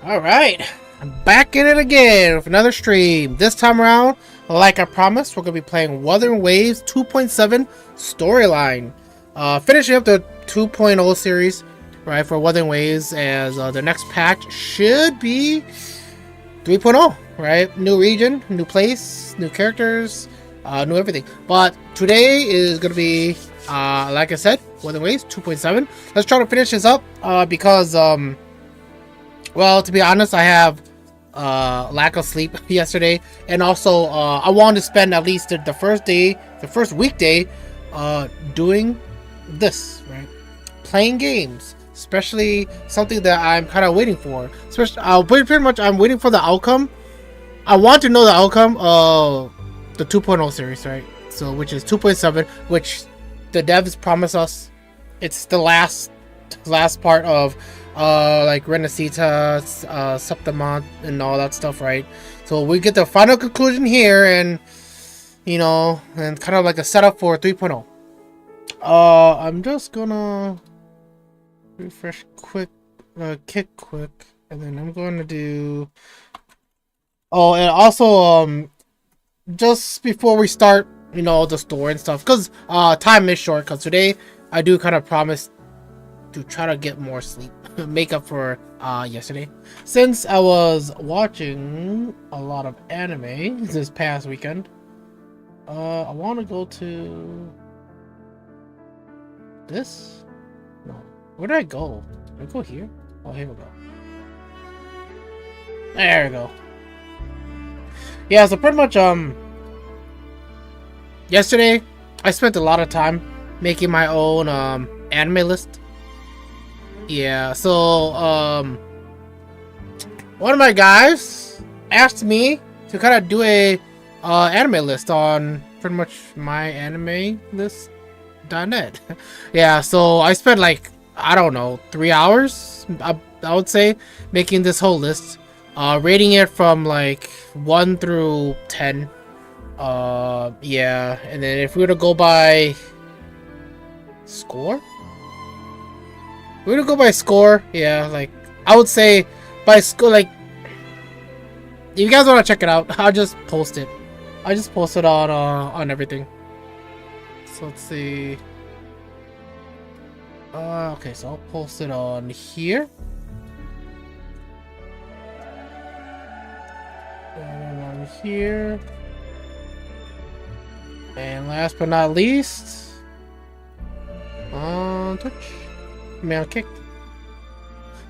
Alright, I'm back in it again with another stream. This time around, like I promised, we're going to be playing Wuthering Waves 2.7 storyline. Finishing up the 2.0 series, right, for Wuthering Waves, as the next patch should be 3.0, right? New region, new place, new characters, new everything. But today is going to be, like I said, Wuthering Waves 2.7. Let's try to finish this up, because, well, to be honest, I have lack of sleep yesterday, and also I wanted to spend at least the first weekday, doing this, right? Playing games, especially something that I'm kind of waiting for. Especially, pretty much, I'm waiting for the outcome. I want to know the outcome of the 2.0 series, right? So, which is 2.7, which the devs promise us. It's the last part of like Renacita, Septimont, and all that stuff, right? So we get the final conclusion here, and you know, and kind of like a setup for 3.0. I'm just gonna refresh quick, kick quick, and then I'm going to do. Oh, and also, just before we start, you know, the store and stuff, because time is short. Because today I do kind of promise to try to get more sleep, make up for yesterday, since I was watching a lot of anime this past weekend. I want to go to this. No, where did I go? Did I go here? Oh, here we go. There we go. Yeah, so pretty much yesterday I spent a lot of time making my own anime list. Yeah, so one of my guys asked me to kind of do a anime list on pretty much myanimelist.net. Yeah, so I spent like, I don't know, 3 hours, I would say, making this whole list, rating it from like 1 through 10. Yeah, and then if we were to go by score, we're gonna go by score. Yeah, like I would say by score. Like, if you guys want to check it out, I'll just post it. I just post it on everything. So let's see. Okay, so I'll post it on here. And on here. And last but not least, on Twitch. Man kicked.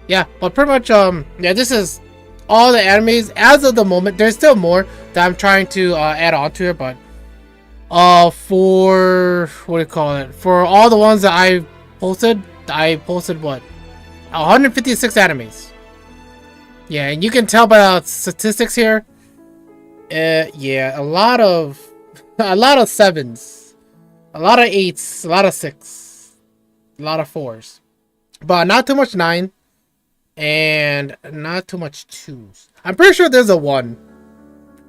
Yeah, but pretty much yeah, this is all the animes as of the moment. There's still more that I'm trying to add on to it, but for what do you call it, for all the ones that I posted what, 156 animes. Yeah, and you can tell by the statistics here, yeah, a lot of sevens, a lot of eights, a lot of six, a lot of fours. But not too much 9, and not too much 2s. I'm pretty sure there's a 1.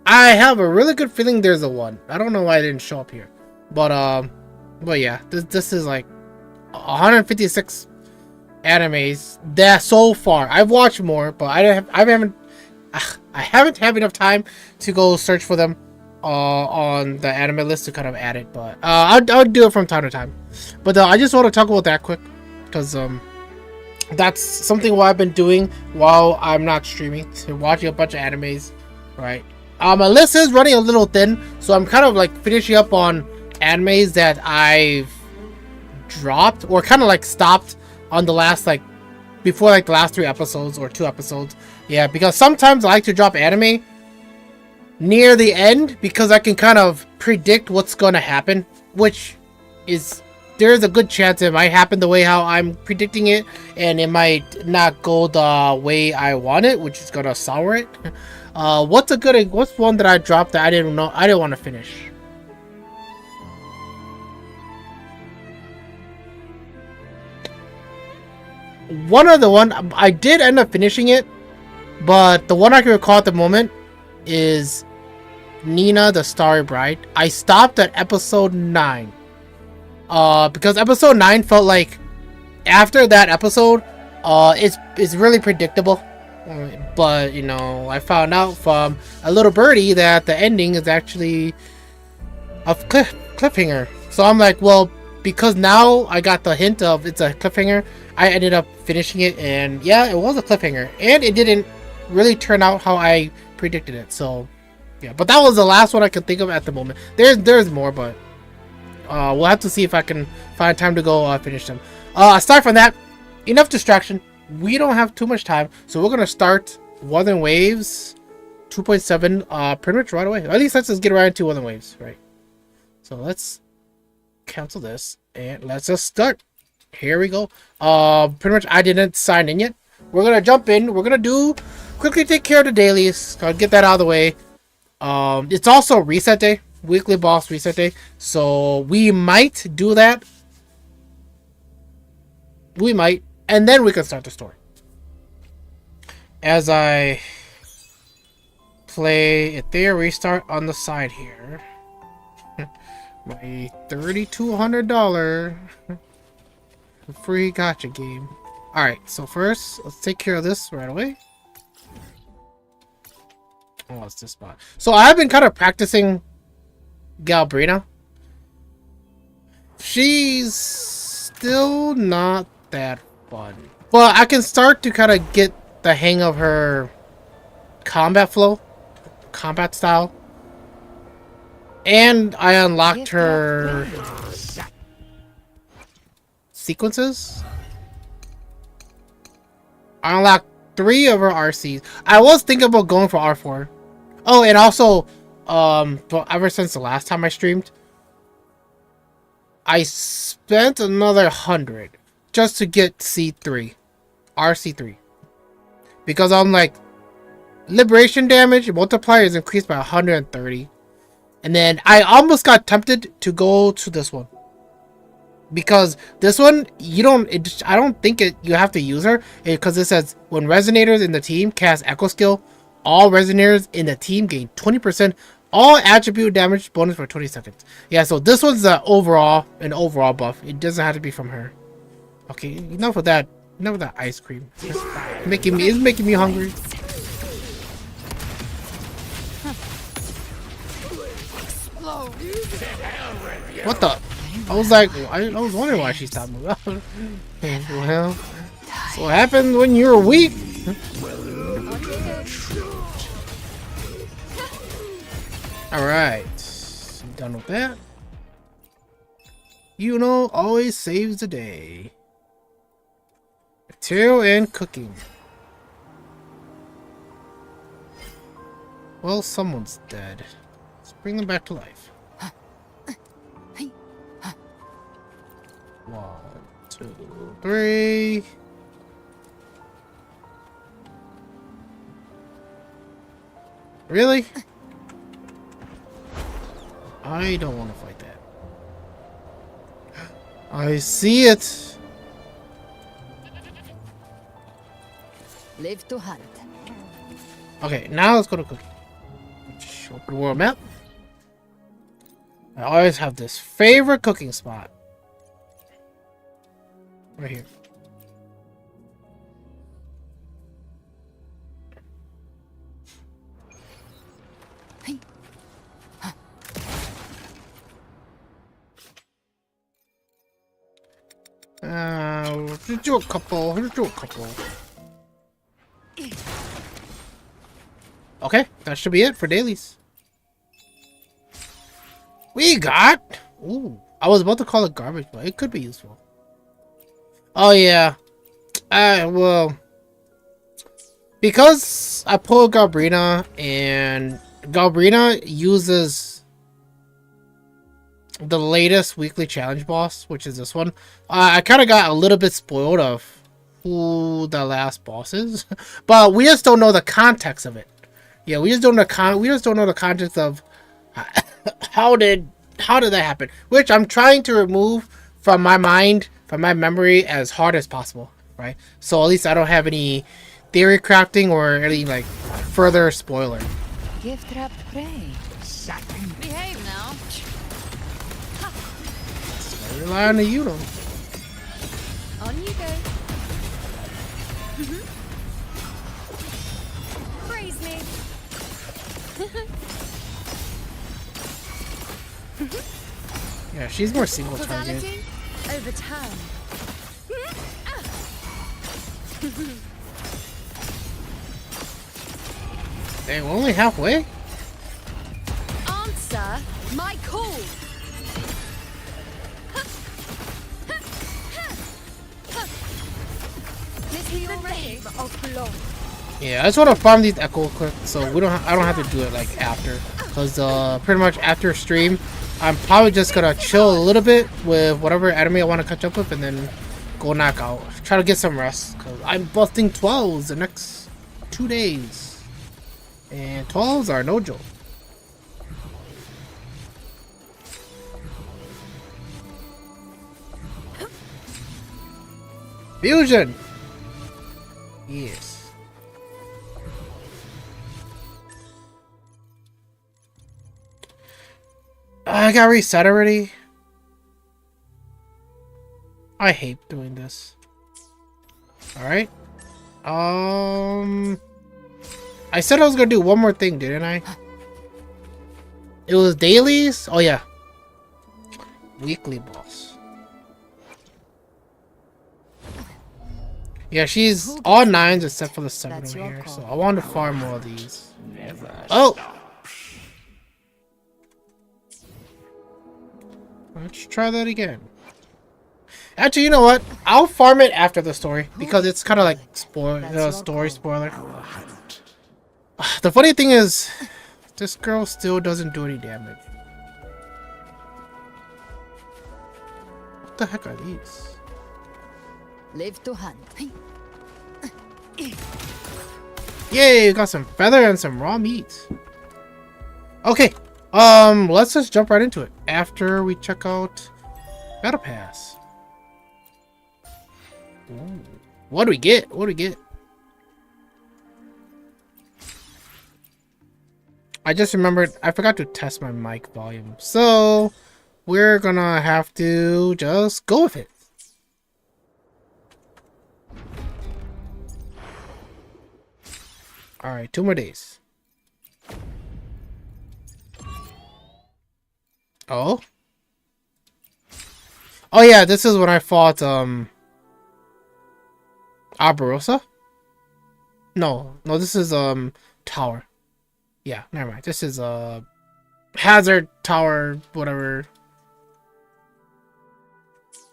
I have a really good feeling there's a 1. I don't know why it didn't show up here, but yeah, this is like 156 animes that so far. I've watched more, but I haven't had enough time to go search for them on the anime list to kind of add it. But I'll do it from time to time. But I just want to talk about that quick, because that's something what I've been doing while I'm not streaming, so watching a bunch of animes, right? My list is running a little thin, so I'm kind of like finishing up on animes that I've dropped or kind of like stopped on the last, like, before like the last 3 episodes or 2 episodes. Yeah, because sometimes I like to drop anime near the end because I can kind of predict what's going to happen, which is, there's a good chance it might happen the way how I'm predicting it, and it might not go the way I want it, which is gonna sour it. What's one that I dropped that I didn't want to finish? One I did end up finishing it, but the one I can recall at the moment is Nina the Starry Bride. I stopped at episode 9. Because episode 9 felt like, after that episode, it's really predictable. But you know, I found out from a little birdie that the ending is actually a cliffhanger. So I'm like, well, because now I got the hint of it's a cliffhanger, I ended up finishing it, and yeah, it was a cliffhanger, and it didn't really turn out how I predicted it. So yeah, but that was the last one I could think of at the moment. There's more, but we'll have to see if I can find time to go finish them. Aside from that, enough distraction. We don't have too much time, so we're gonna start Wuthering Waves 2.7 pretty much right away. Or at least let's just get right into Wuthering Waves, right? So let's cancel this and let's just start. Here we go. Pretty much I didn't sign in yet. We're gonna jump in. We're gonna quickly take care of the dailies. I'll get that out of the way. It's also reset day, weekly boss reset day. So we might do that. We might, and then we can start the story. As I play a theory restart on the side here. My $3,200 free gacha game. Alright, so first, let's take care of this right away. Oh, it's this spot. So I've been kind of practicing Galbrina. She's still not that fun. Well, I can start to kind of get the hang of her combat flow, combat style. And I unlocked her sequences. I unlocked 3 of her RCs. I was thinking about going for R4. Oh, and also, ever since the last time I streamed, I spent another 100 just to get C3, RC3, because I'm like, liberation damage multiplier is increased by 130. And then I almost got tempted to go to this one, because this one you don't. I don't think you have to use her, because it says when resonators in the team cast Echo Skill, all resonators in the team gain 20% all attribute damage bonus for 20 seconds. Yeah, so this one's an overall buff. It doesn't have to be from her. Okay, enough of that. Enough of that ice cream. It's making me hungry. What the? I was like, I was wondering why she stopped moving. Well, so what happens when you're weak? Alright. Done with that. You know, always saves the day. Material and cooking. Well, someone's dead. Let's bring them back to life. 1, 2, 3. Really? I don't want to fight that. I see it. Live to hunt. Okay, now let's go to cooking. Open world map. I always have this favorite cooking spot. Right here. Just do a couple. Just do a couple. Okay, that should be it for dailies. We got. Ooh, I was about to call it garbage, but it could be useful. Oh yeah. Well, because I pulled Galbrina, and Galbrina uses the latest weekly challenge boss, which is this one. I kind of got a little bit spoiled of who the last boss is, but we just don't know the context of it. Yeah, we just don't know the context of how did that happen, which I'm trying to remove from my mind, from my memory, as hard as possible, right? So at least I don't have any theory crafting or any like further spoiler. Gift wrapped prey. Behave now. I rely on the Uno. On you go. behave. Yeah, she's more single target. Causality overturned. Dang, we're only halfway? Answer my call. Is he already? Yeah, I just want to farm these echo quick, so I don't have to do it like after, cause pretty much after stream, I'm probably just gonna chill a little bit with whatever anime I want to catch up with, and then go knock out. Try to get some rest, cause I'm busting 12s the next 2 days, and 12s are no joke. Fusion. Yes. I got reset already. I hate doing this. Alright. I said I was gonna do one more thing, didn't I? It was dailies? Oh yeah. Weekly boss. Yeah, she's all 9s except for the 7 over here. So I want to farm more of these. Oh! Let's try that again. Actually, you know what? I'll farm it after the story because it's kind of like story spoiler. The funny thing is, this girl still doesn't do any damage. What the heck are these? Live to hunt. Yay! Got some feather and some raw meat. Okay. Let's just jump right into it after we check out Battle Pass. Ooh. What do we get? What do we get? I just remembered I forgot to test my mic volume, so we're gonna have to just go with it. Alright, 2 more days. Oh? Oh yeah, this is when I fought, Barbarossa? No, this is, Tower. Yeah, never mind. This is, Hazard Tower, whatever.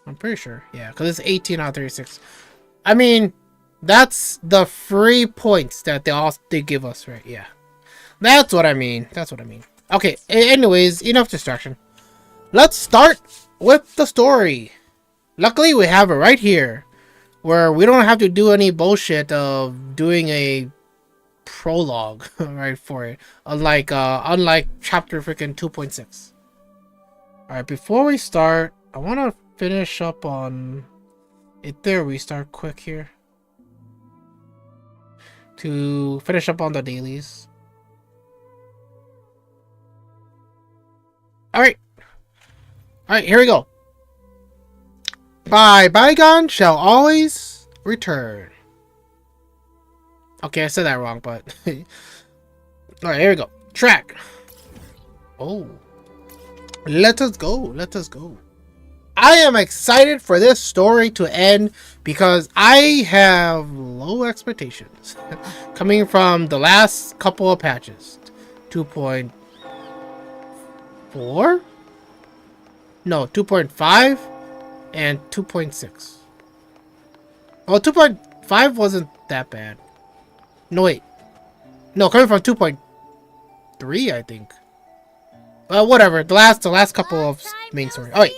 I'm pretty sure. Yeah, because it's 18 out of 36. I mean, that's the free points that they give us, right? Yeah. That's what I mean. That's what I mean. Okay, anyways, enough distraction. Let's start with the story. Luckily, we have it right here, where we don't have to do any bullshit of doing a prologue right for it, unlike chapter freaking 2.6. All right, before we start, I want to finish up on it. There, we start quick here to finish up on the dailies. All right, here we go. Bygone shall always return. Okay, I said that wrong, but alright, here we go. Track. Oh. Let us go. Let us go. I am excited for this story to end because I have low expectations coming from the last couple of patches. 2.4? No, 2.5 and 2.6. Oh, 2.5 wasn't that bad. No, wait. No, coming from 2.3, I think. Whatever. The last couple of main story. Oh, wait.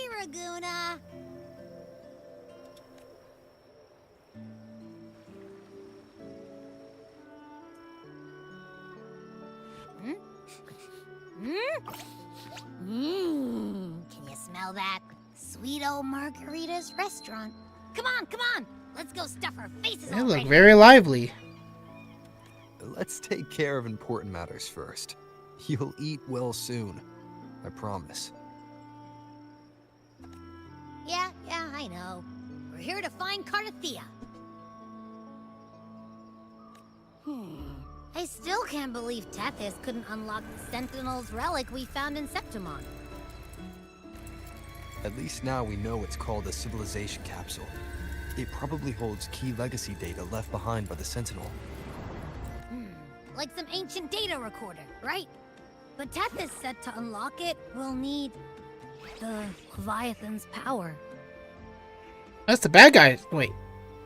Can you smell that? Sweet old Margarita's restaurant. Come on. Let's go stuff our faces They already. look very lively. Let's take care of important matters first. You'll eat well soon. I promise. Yeah, I know. We're here to find Cardathea. I still can't believe Tethys couldn't unlock the Sentinel's relic we found in Septimon. At least now we know it's called a civilization capsule. It probably holds key legacy data left behind by the Sentinel. Like some ancient data recorder, right? But Tethys said to unlock it, we'll need the Leviathan's power. That's the bad guy. Wait.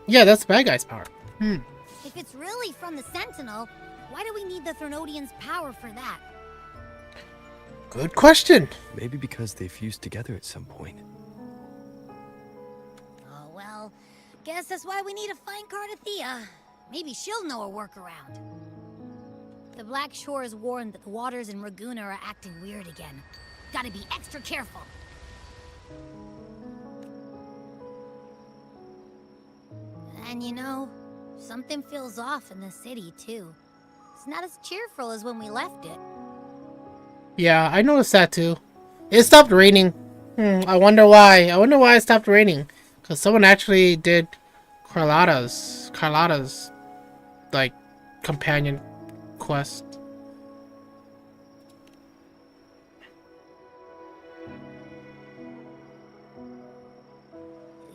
Yeah, that's the bad guy's power. If it's really from the Sentinel, why do we need the Threnodian's power for that? Good question. Maybe because they fused together at some point. Oh, well, guess that's why we need to find Cardathea. Maybe she'll know a workaround. The Black Shore has warned that the waters in Raguna are acting weird again. Gotta be extra careful. And you know, something feels off in the city, too. It's not as cheerful as when we left it. Yeah, I noticed that too. It stopped raining. I wonder why. I wonder why it stopped raining. Because someone actually did Carlotta's, like, companion quest.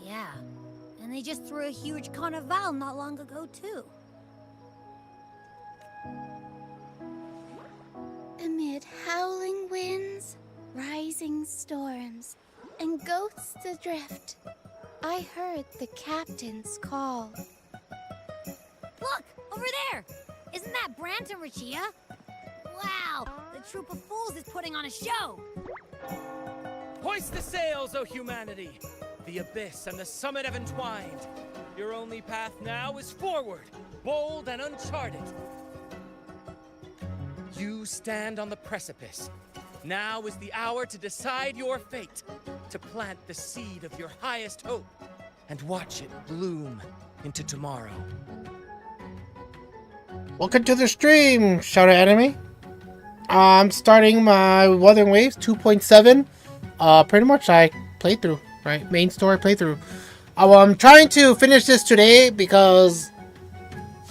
Yeah, and they just threw a huge carnival not long ago, too. Amid howling winds, rising storms, and ghosts adrift, I heard the captain's call. Look! Over there! Isn't that Brant and Rachia? Wow! The troop of fools is putting on a show! Hoist the sails, O humanity! The abyss and the summit have entwined. Your only path now is forward, bold and uncharted. You stand on the precipice. Now is the hour to decide your fate, to plant the seed of your highest hope, and watch it bloom into tomorrow. Welcome to the stream, Shadow Enemy. I'm starting my Wuthering Waves 2.7. Pretty much I played through, right? Main story playthrough. I'm trying to finish this today because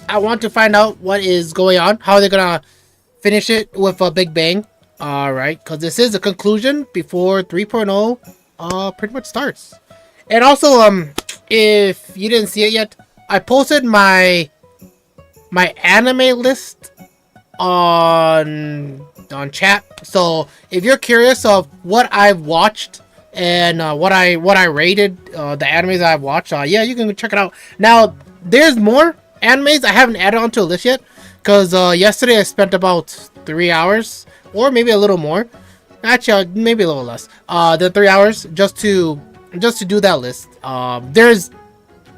I want to find out what is going on. How they're gonna finish it with a big bang. Alright, because this is the conclusion before 3.0 pretty much starts. And also, if you didn't see it yet, I posted my anime list on chat. So if you're curious of what I've watched and what I rated the animes I've watched, yeah, you can check it out. Now there's more animes I haven't added onto a list yet because yesterday I spent about 3 hours or maybe a little more. Actually, maybe a little less than 3 hours just to do that list. There's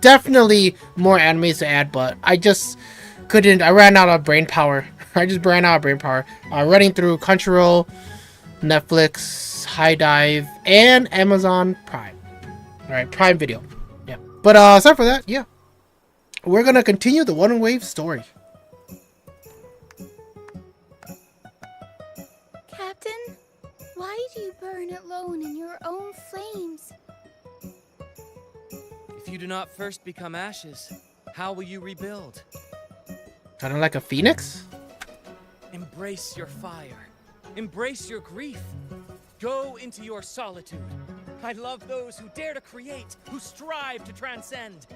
definitely more animes to add, but I just couldn't. I ran out of brain power. I just ran out of brain power. Running through Crunchyroll, Netflix, High Dive, and Amazon Prime. Alright, Prime Video. Yeah. But aside for that, yeah. We're gonna continue the Wuthering Waves story. Captain, why do you burn alone in your own flames? If you do not first become ashes, how will you rebuild? Kinda like a phoenix? Embrace your fire. Embrace your grief. Go into your solitude. I love those who dare to create, who strive to transcend.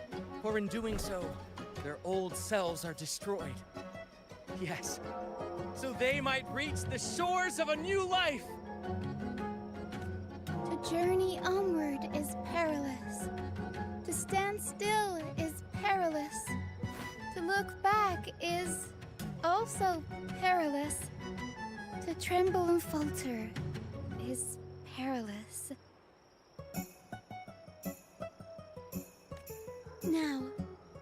For in doing so, their old selves are destroyed. Yes, so they might reach the shores of a new life. To journey onward is perilous. To stand still is perilous. To look back is also perilous. To tremble and falter is perilous. Now,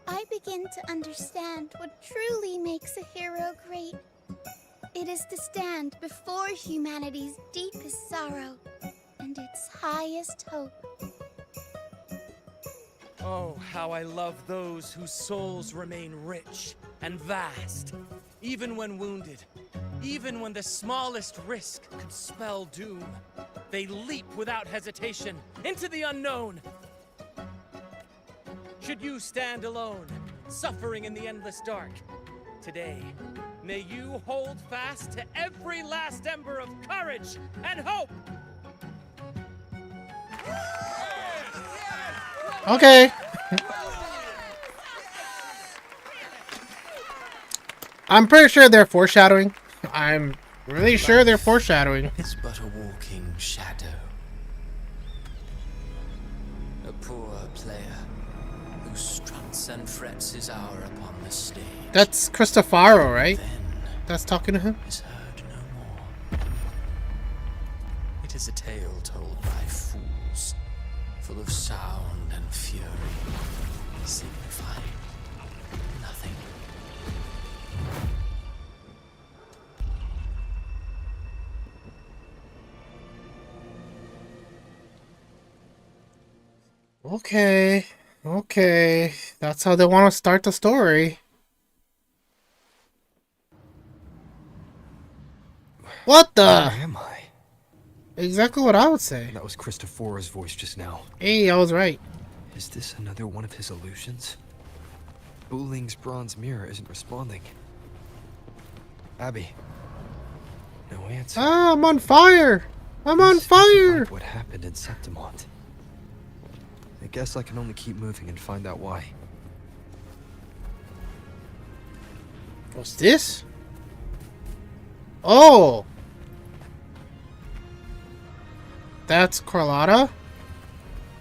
I begin to understand what truly makes a hero great. It is to stand before humanity's deepest sorrow and its highest hope. Oh, how I love those whose souls remain rich and vast, even when wounded, even when the smallest risk could spell doom. They leap without hesitation into the unknown. Should you stand alone, suffering in the endless dark, Today, may you hold fast to every last ember of courage and hope! Okay. I'm pretty sure they're foreshadowing. I'm really sure they're foreshadowing. It's but a walking shadow. A poor player who struts and frets his hour upon the stage. That's Cristofaro, right? Then That's talking to him? is heard no more. It is a tale told by fools, full of sound and fury, signifying nothing. Okay. Okay. That's how they want to start the story. What Where the? am I? Exactly what I would say. That was Christophora's voice just now. Hey, I was right. Is this another one of his illusions? Buling's bronze mirror isn't responding. Abby. No answer. Ah, I'm on fire! I'm on This isn't fire! like what happened in Septimont. I guess I can only keep moving and find out why. What's this? Oh! That's Carlotta?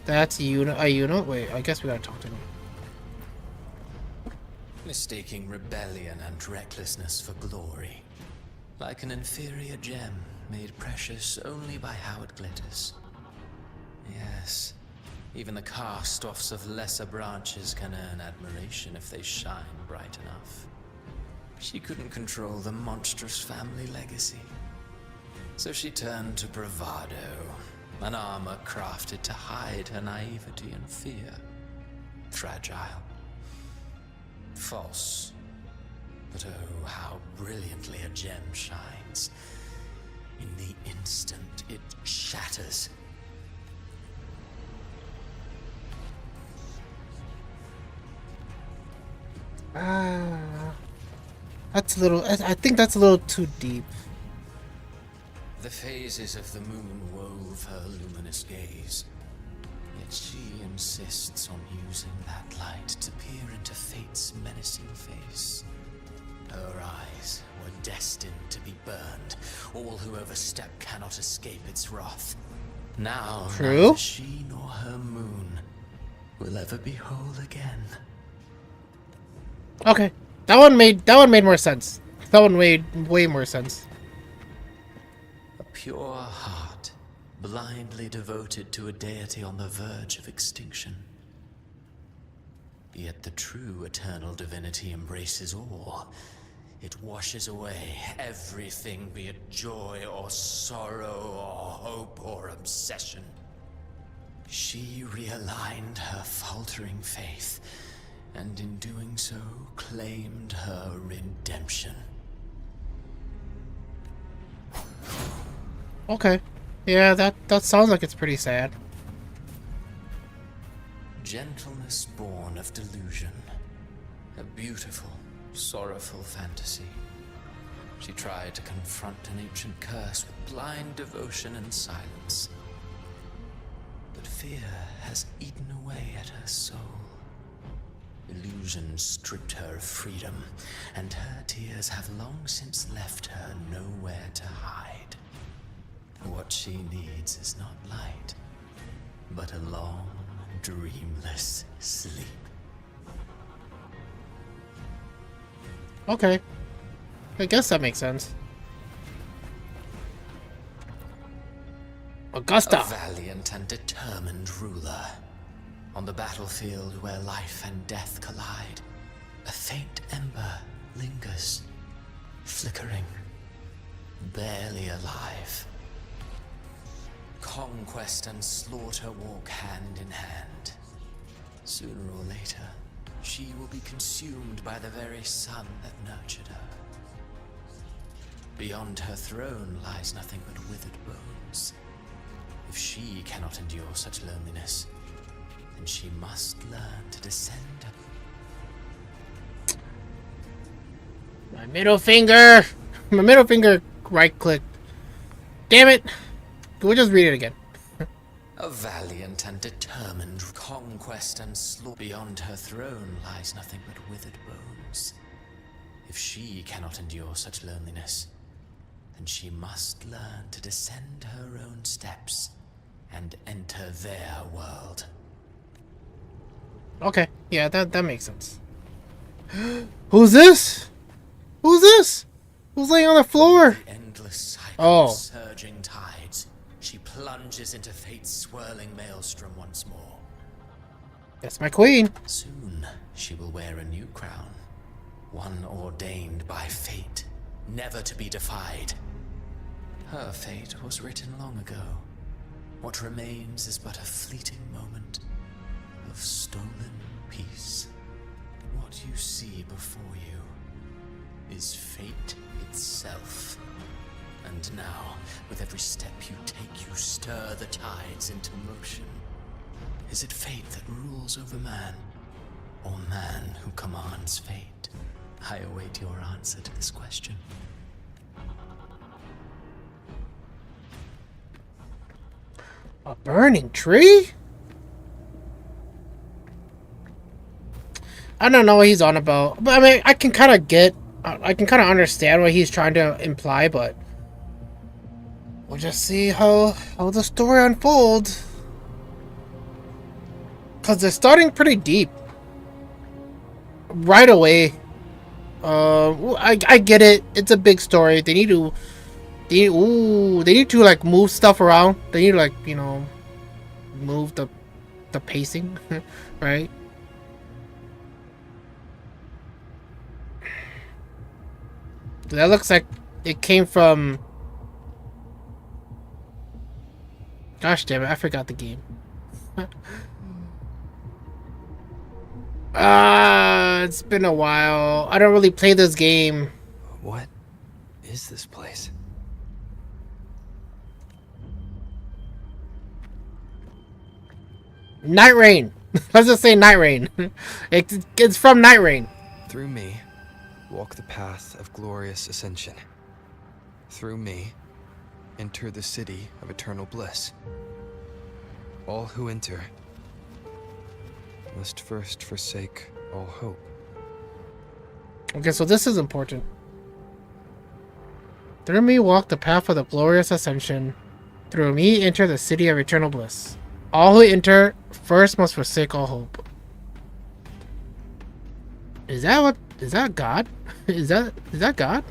That's Ayuna? Wait, I guess we gotta talk to them. Mistaking rebellion and recklessness for glory. Like an inferior gem made precious only by how it glitters. Yes, even the cast-offs of lesser branches can earn admiration if they shine bright enough. She couldn't control the monstrous family legacy. So she turned to bravado, an armor crafted to hide her naivety and fear. Fragile. False. But oh, how brilliantly a gem shines. In the instant it shatters. That's a little... I think that's a little too deep. The phases of the moon wove her luminous gaze. Yet she insists on using that light to peer into fate's menacing face. Her eyes were destined to be burned. All who overstep cannot escape its wrath. Now, True. neither she nor her moon will ever be whole again. Okay. That one made more sense. That one made way more sense. A pure heart, blindly devoted to a deity on the verge of extinction. Yet the true eternal divinity embraces all. It washes away everything, be it joy or sorrow or hope or obsession. She realigned her faltering faith, and in doing so, claimed her redemption. Okay. Yeah, that sounds like it's pretty sad. Gentleness born of delusion. A beautiful, sorrowful fantasy. She tried to confront an ancient curse with blind devotion and silence. But fear has eaten away at her soul. Illusion stripped her of freedom, and her tears have long since left her nowhere to hide. What she needs is not light, but a long, dreamless sleep. Okay. I guess that makes sense. Augusta! A valiant and determined ruler. On the battlefield where life and death collide, a faint ember lingers, flickering, barely alive. Conquest and slaughter walk hand in hand. Sooner or later, she will be consumed by the very sun that nurtured her. Beyond her throne lies nothing but withered bones. If she cannot endure such loneliness, then she must learn to descend. My middle finger! My middle finger right click. Damn it! Can we just read it again? A valiant and determined conquest and slaughter. Beyond her throne lies nothing but withered bones. If she cannot endure such loneliness, then she must learn to descend her own steps and enter their world. Okay, yeah, that makes sense. Who's this? Who's this? Who's laying on the floor? The endless cycle Oh. of surging tides, she plunges into fate's swirling maelstrom once more. That's my queen. Soon, she will wear a new crown, one ordained by fate, never to be defied. Her fate was written long ago. What remains is but a fleeting moment of stolen peace. What you see before you is fate itself. And now, with every step you take, you stir the tides into motion. Is it fate that rules over man, or man who commands fate? I await your answer to this question. A burning tree? I don't know what he's on about. But I mean, I can kind of understand what he's trying to imply, but we'll just see how the story unfolds. Cause they're starting pretty deep. Right away. I get it. It's a big story. They need to like move stuff around. They need to like, you know, move the pacing, right? That looks like it came from... Gosh damn it, I forgot the game. It's been a while. I don't really play this game. What is this place? Night Rain. Let's just say Night Rain. It's from Night Rain. Through me, walk the path of glorious ascension. Through me, enter the city of eternal bliss. All who enter must first forsake all hope. Okay, so this is important. Through me walk the path of the glorious ascension. Through me enter the city of eternal bliss. All who enter first must forsake all hope. Is that God? Is that God?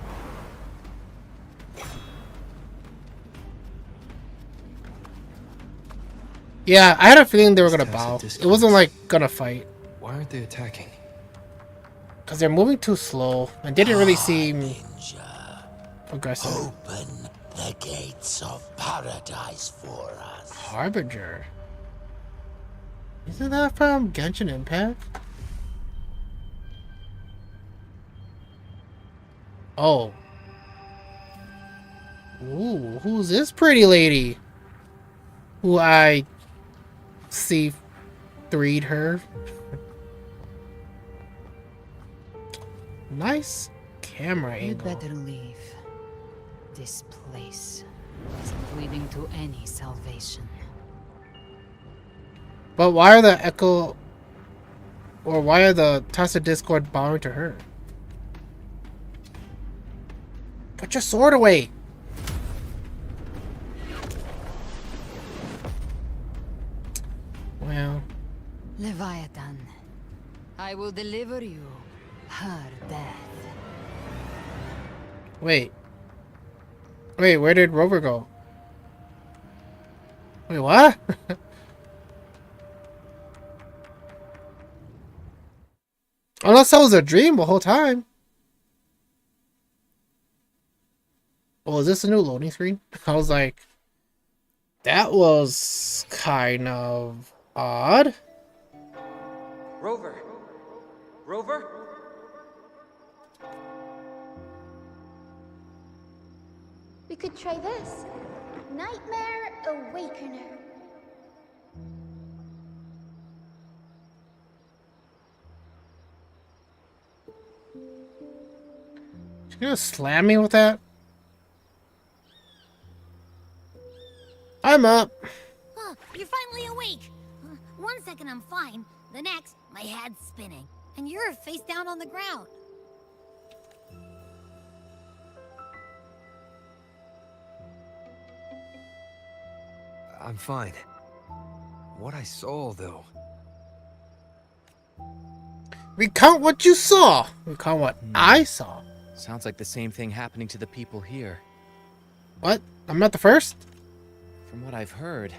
Yeah, I had a feeling they were gonna bow. It wasn't like gonna fight. Why aren't they attacking? Cause they're moving too slow and didn't really seem aggressive. Open the gates of paradise for us. Harbinger. Isn't that from Genshin Impact? Oh. Ooh, who's this pretty lady? Who I see 3'd her. Nice camera You angle. better leave. This place isn't leading to any salvation. But why are the Echo... Or why are the Tacit Discord bowing to her? Put your sword away! Well... Leviathan, I will deliver you her death. Wait. Wait, where did Rover go? Wait, what? Unless that was a dream the whole time. Oh, is this a new loading screen? I was like, that was kind of odd. Rover! Rover? We could try this. Nightmare Awakener. You gonna slam me with that? I'm up. Huh, you're finally awake. One second I'm fine. The next, my head's spinning. And you're face down on the ground. I'm fine. What I saw, though. Recount what you saw. Recount what I saw. Sounds like the same thing happening to the people here. What? I'm not the first? From what I've heard,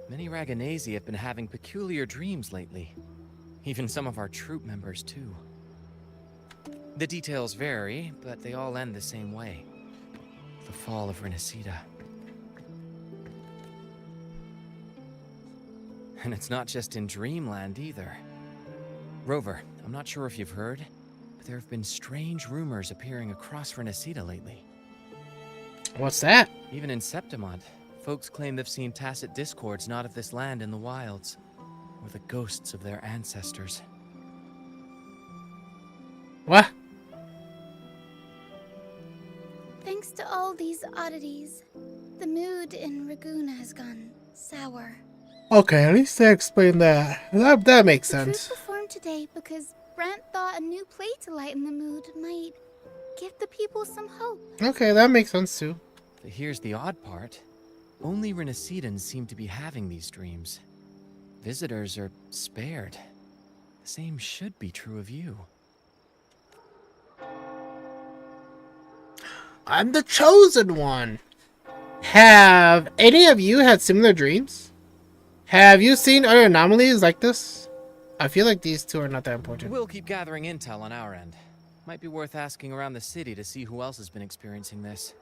many Raganesi have been having peculiar dreams lately. Even some of our troop members, too. The details vary, but they all end the same way. The fall of Renacida. And it's not just in Dreamland, either. Rover, I'm not sure if you've heard, but there have been strange rumors appearing across Renacida lately. What's that? Even in Septimont, folks claim they've seen tacit discords not of this land in the wilds, or the ghosts of their ancestors. What? Thanks to all these oddities, the mood in Raguna has gone sour. Okay, at least they explained that. That makes The sense. troop performed today because Brent thought a new play to lighten the mood might give the people some hope. Okay, that makes sense too. But here's the odd part. Only Renacidans seem to be having these dreams. Visitors are spared. The same should be true of you. I'm the chosen one. Have any of you had similar dreams? Have you seen other anomalies like this? I feel like these two are not that important. We'll keep gathering intel on our end. Might be worth asking around the city to see who else has been experiencing this.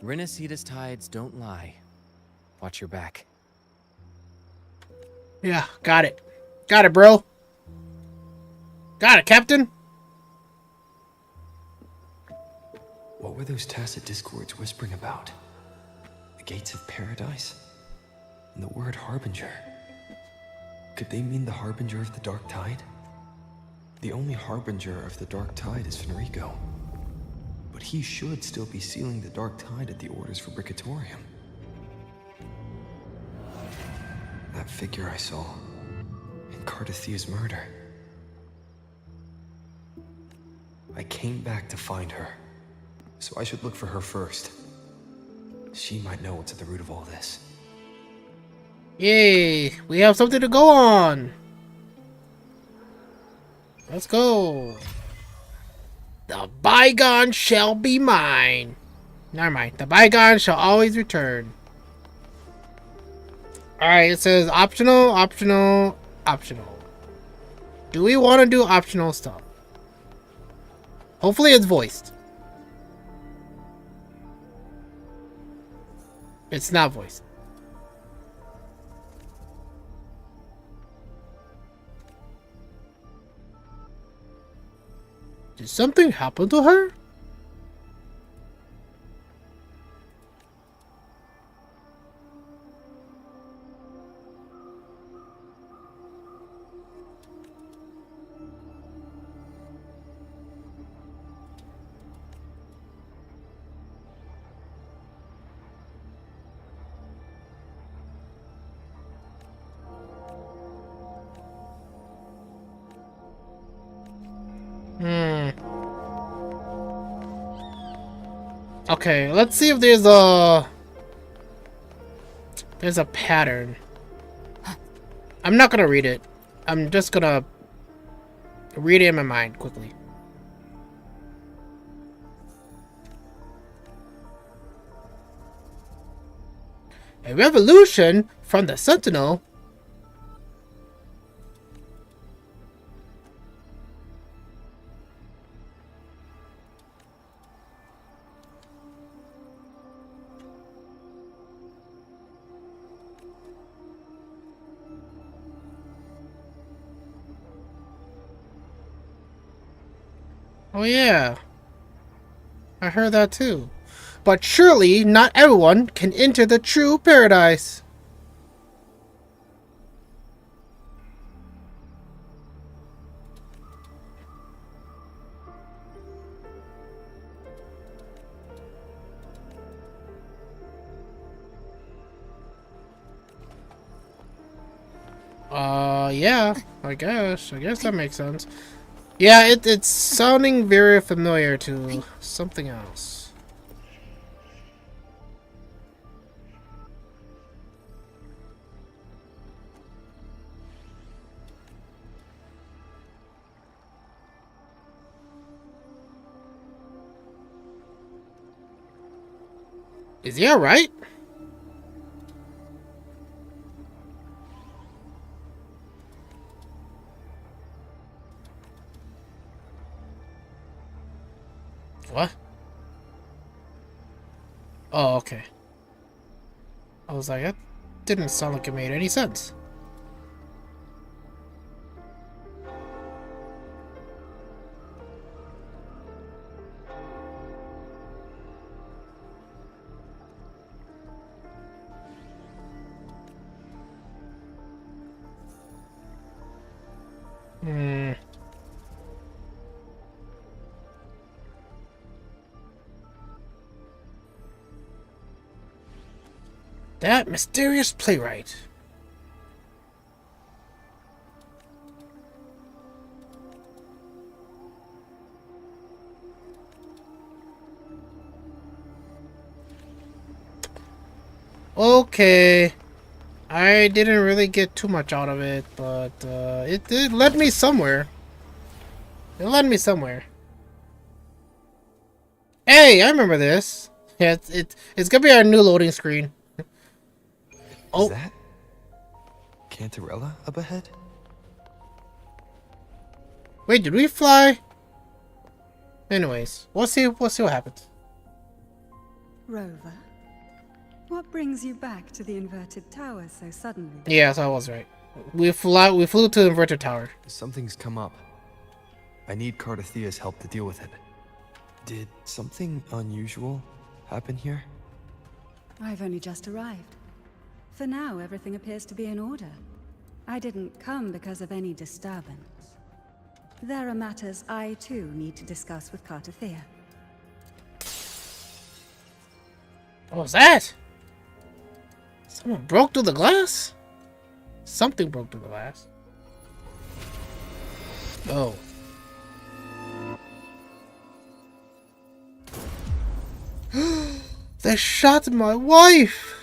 Renacida's tides don't lie. Watch your back. Yeah, got it. Got it, bro. Got it, Captain. What were those tacit discords whispering about? The gates of paradise? And the word harbinger? Could they mean the harbinger of the dark tide? The only harbinger of the dark tide is Fenrico. But he should still be sealing the dark tide at the orders for Bricatorium. That figure I saw in Cardathia's murder. I came back to find her, so I should look for her first. She might know what's at the root of all this. Yay, we have something to go on. Let's go. The bygone shall be mine. Never mind. The bygone shall always return. Alright, it says optional, optional, optional. Do we want to do optional stuff? Hopefully it's voiced. It's not voiced. Did something happen to her? Okay, let's see if there's a pattern. I'm not gonna read it. I'm just gonna read it in my mind quickly. A revolution from the Sentinel. Oh yeah, I heard that too. But surely not everyone can enter the true paradise. Yeah, I guess. I guess that makes sense. Yeah, it's sounding very familiar to something else. Is he alright? What? Oh, okay. I was like, that didn't sound like it made any sense. Hmm. That mysterious playwright. Okay. I didn't really get too much out of it, but it led me somewhere. It led me somewhere. Hey, I remember this. Yeah, it's gonna be our new loading screen. Oh. Is that Cantarella up ahead? Wait, did we fly? Anyways, we'll see what happens. Rover, what brings you back to the inverted tower so suddenly? Yeah, so I was right. We flew to the inverted tower. Something's come up. I need Cardathia's help to deal with it. Did something unusual happen here? I've only just arrived. For now, everything appears to be in order. I didn't come because of any disturbance. There are matters I, too, need to discuss with Cardathia. What was that? Someone broke through the glass? Something broke through the glass. Oh. They shot my wife!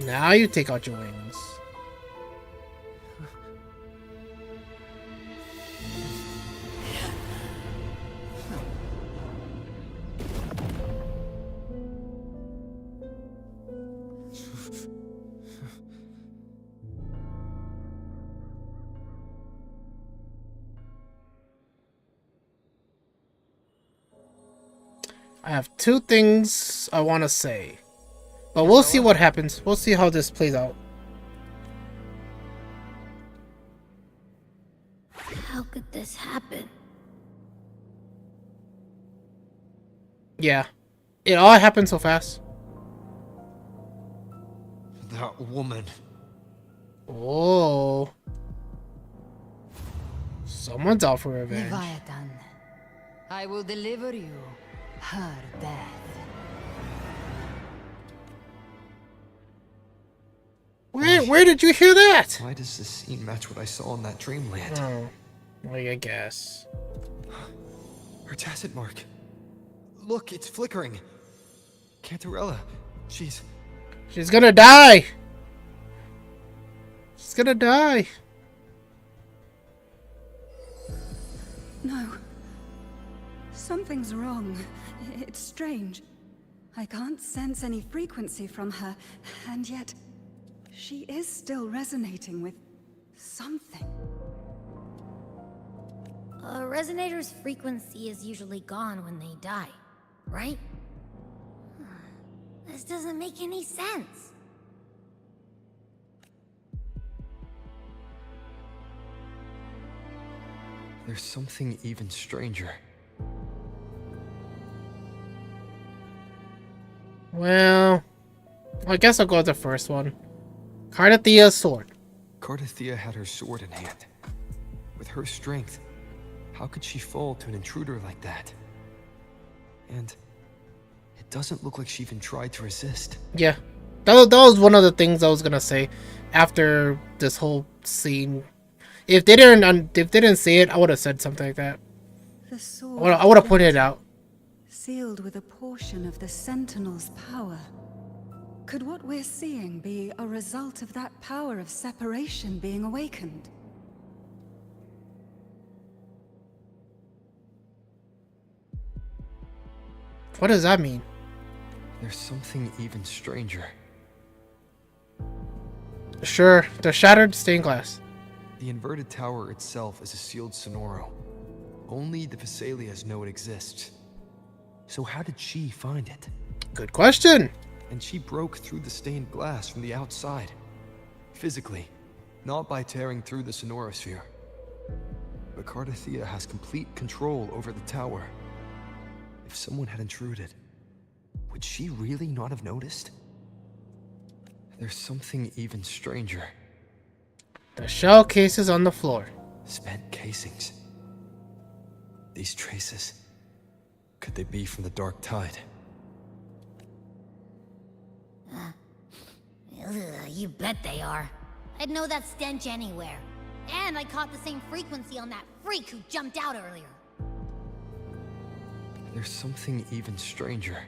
Now you take out your wings. I have two things I want to say. But we'll see what happens. We'll see how this plays out. How could this happen? Yeah. It all happened so fast. That woman. Oh. Someone's out for revenge. Leviathan, I will deliver you her death. Where did you hear that? Why does this scene match what I saw in that dreamland? Oh, well, I guess. Her tacit mark. Look, it's flickering. Cantarella, she's gonna die. She's gonna die. No. Something's wrong. It's strange. I can't sense any frequency from her, and yet she is still resonating with something. A resonator's frequency is usually gone when they die, right? This doesn't make any sense. There's something even stranger. Well, I guess I'll go with the first one. Cardathia's sword. Cardathia had her sword in hand. With her strength, how could she fall to an intruder like that? And it doesn't look like she even tried to resist. Yeah, that was one of the things I was gonna say after this whole scene. If they didn't say it, I would have said something like that. The sword I would have pointed it divinity, out. sealed with a portion of the Sentinel's power. Could what we're seeing be a result of that power of separation being awakened? What does that mean? There's something even stranger. Sure, the shattered stained glass. The inverted tower itself is a sealed sonoro. Only the Vesalias know it exists. So how did she find it? Good question. And she broke through the stained glass from the outside. Physically, not by tearing through the sonorosphere. But Cardathea has complete control over the tower. If someone had intruded, would she really not have noticed? There's something even stranger. The shell cases on the floor. Spent casings. These traces. Could they be from the Dark Tide? You bet they are. I'd know that stench anywhere. And I caught the same frequency on that freak who jumped out earlier. There's something even stranger.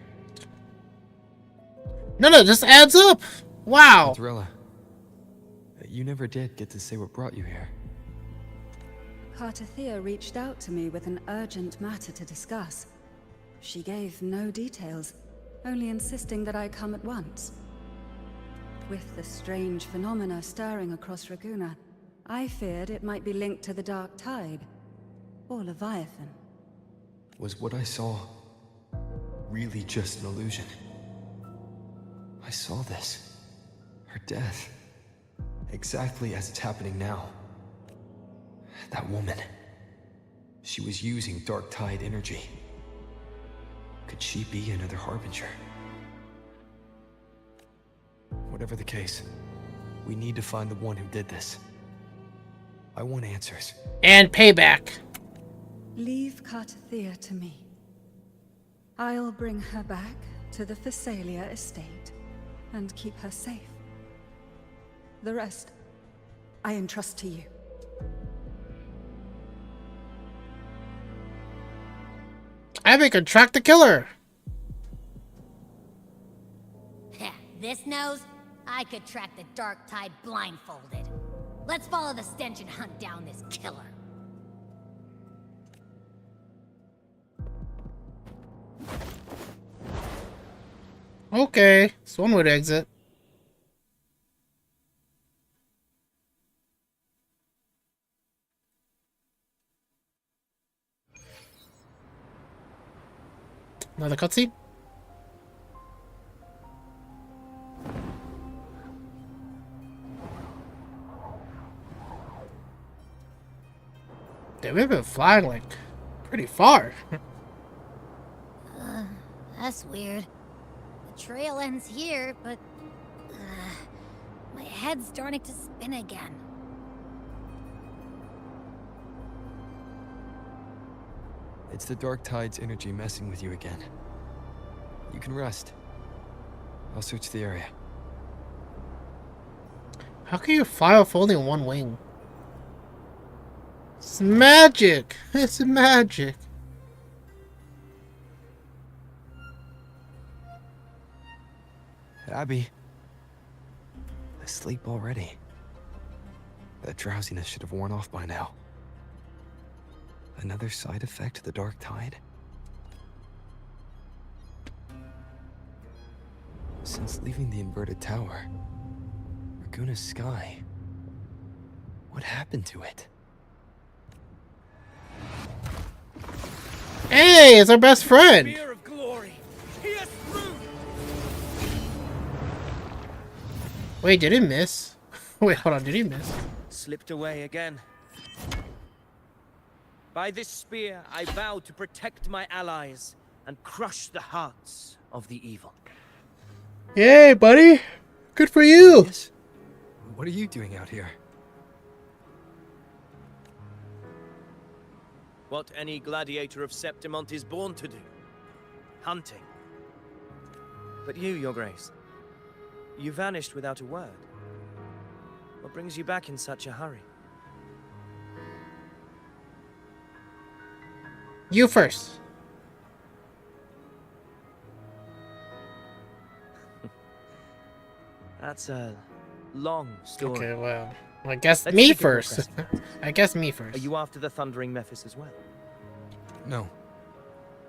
No, this adds up. Wow. Drella, you never did get to say what brought you here. Cardathea reached out to me with an urgent matter to discuss. She gave no details, only insisting that I come at once. With the strange phenomena stirring across Raguna, I feared it might be linked to the Dark Tide, or Leviathan. Was what I saw really just an illusion? I saw this. Her death. Exactly as it's happening now. That woman. She was using Dark Tide energy. Could she be another Harbinger? Whatever the case, we need to find the one who did this. I want answers. And payback. Leave Cardathea to me. I'll bring her back to the Phasalia estate and keep her safe. The rest, I entrust to you. Abby can track the killer. This nose? I could track the Dark Tide blindfolded. Let's follow the stench and hunt down this killer. Okay, it's one way to exit. Another cutscene? Damn, we've been flying like pretty far. That's weird. The trail ends here, but my head's starting to spin again. It's the Dark Tide's energy messing with you again. You can rest. I'll search the area. How can you fly off only one wing? It's magic! It's magic! Abby. Asleep already. That drowsiness should have worn off by now. Another side effect of the Dark Tide? Since leaving the inverted tower, Raguna's sky, what happened to it? Hey, it's our best friend! Spear of glory, pierce through. Wait, did he miss? Wait, hold on, did he miss? Slipped away again. By this spear, I vow to protect my allies and crush the hearts of the evil. Yay, buddy! Good for you! Yes? What are you doing out here? What any gladiator of Septimont is born to do. Hunting. But you, Your Grace, you vanished without a word. What brings you back in such a hurry? You first. That's a long story. Okay, well, I guess Let's me stick it more first. pressing. I guess me first. Are you after the Thundering Mephis as well? No.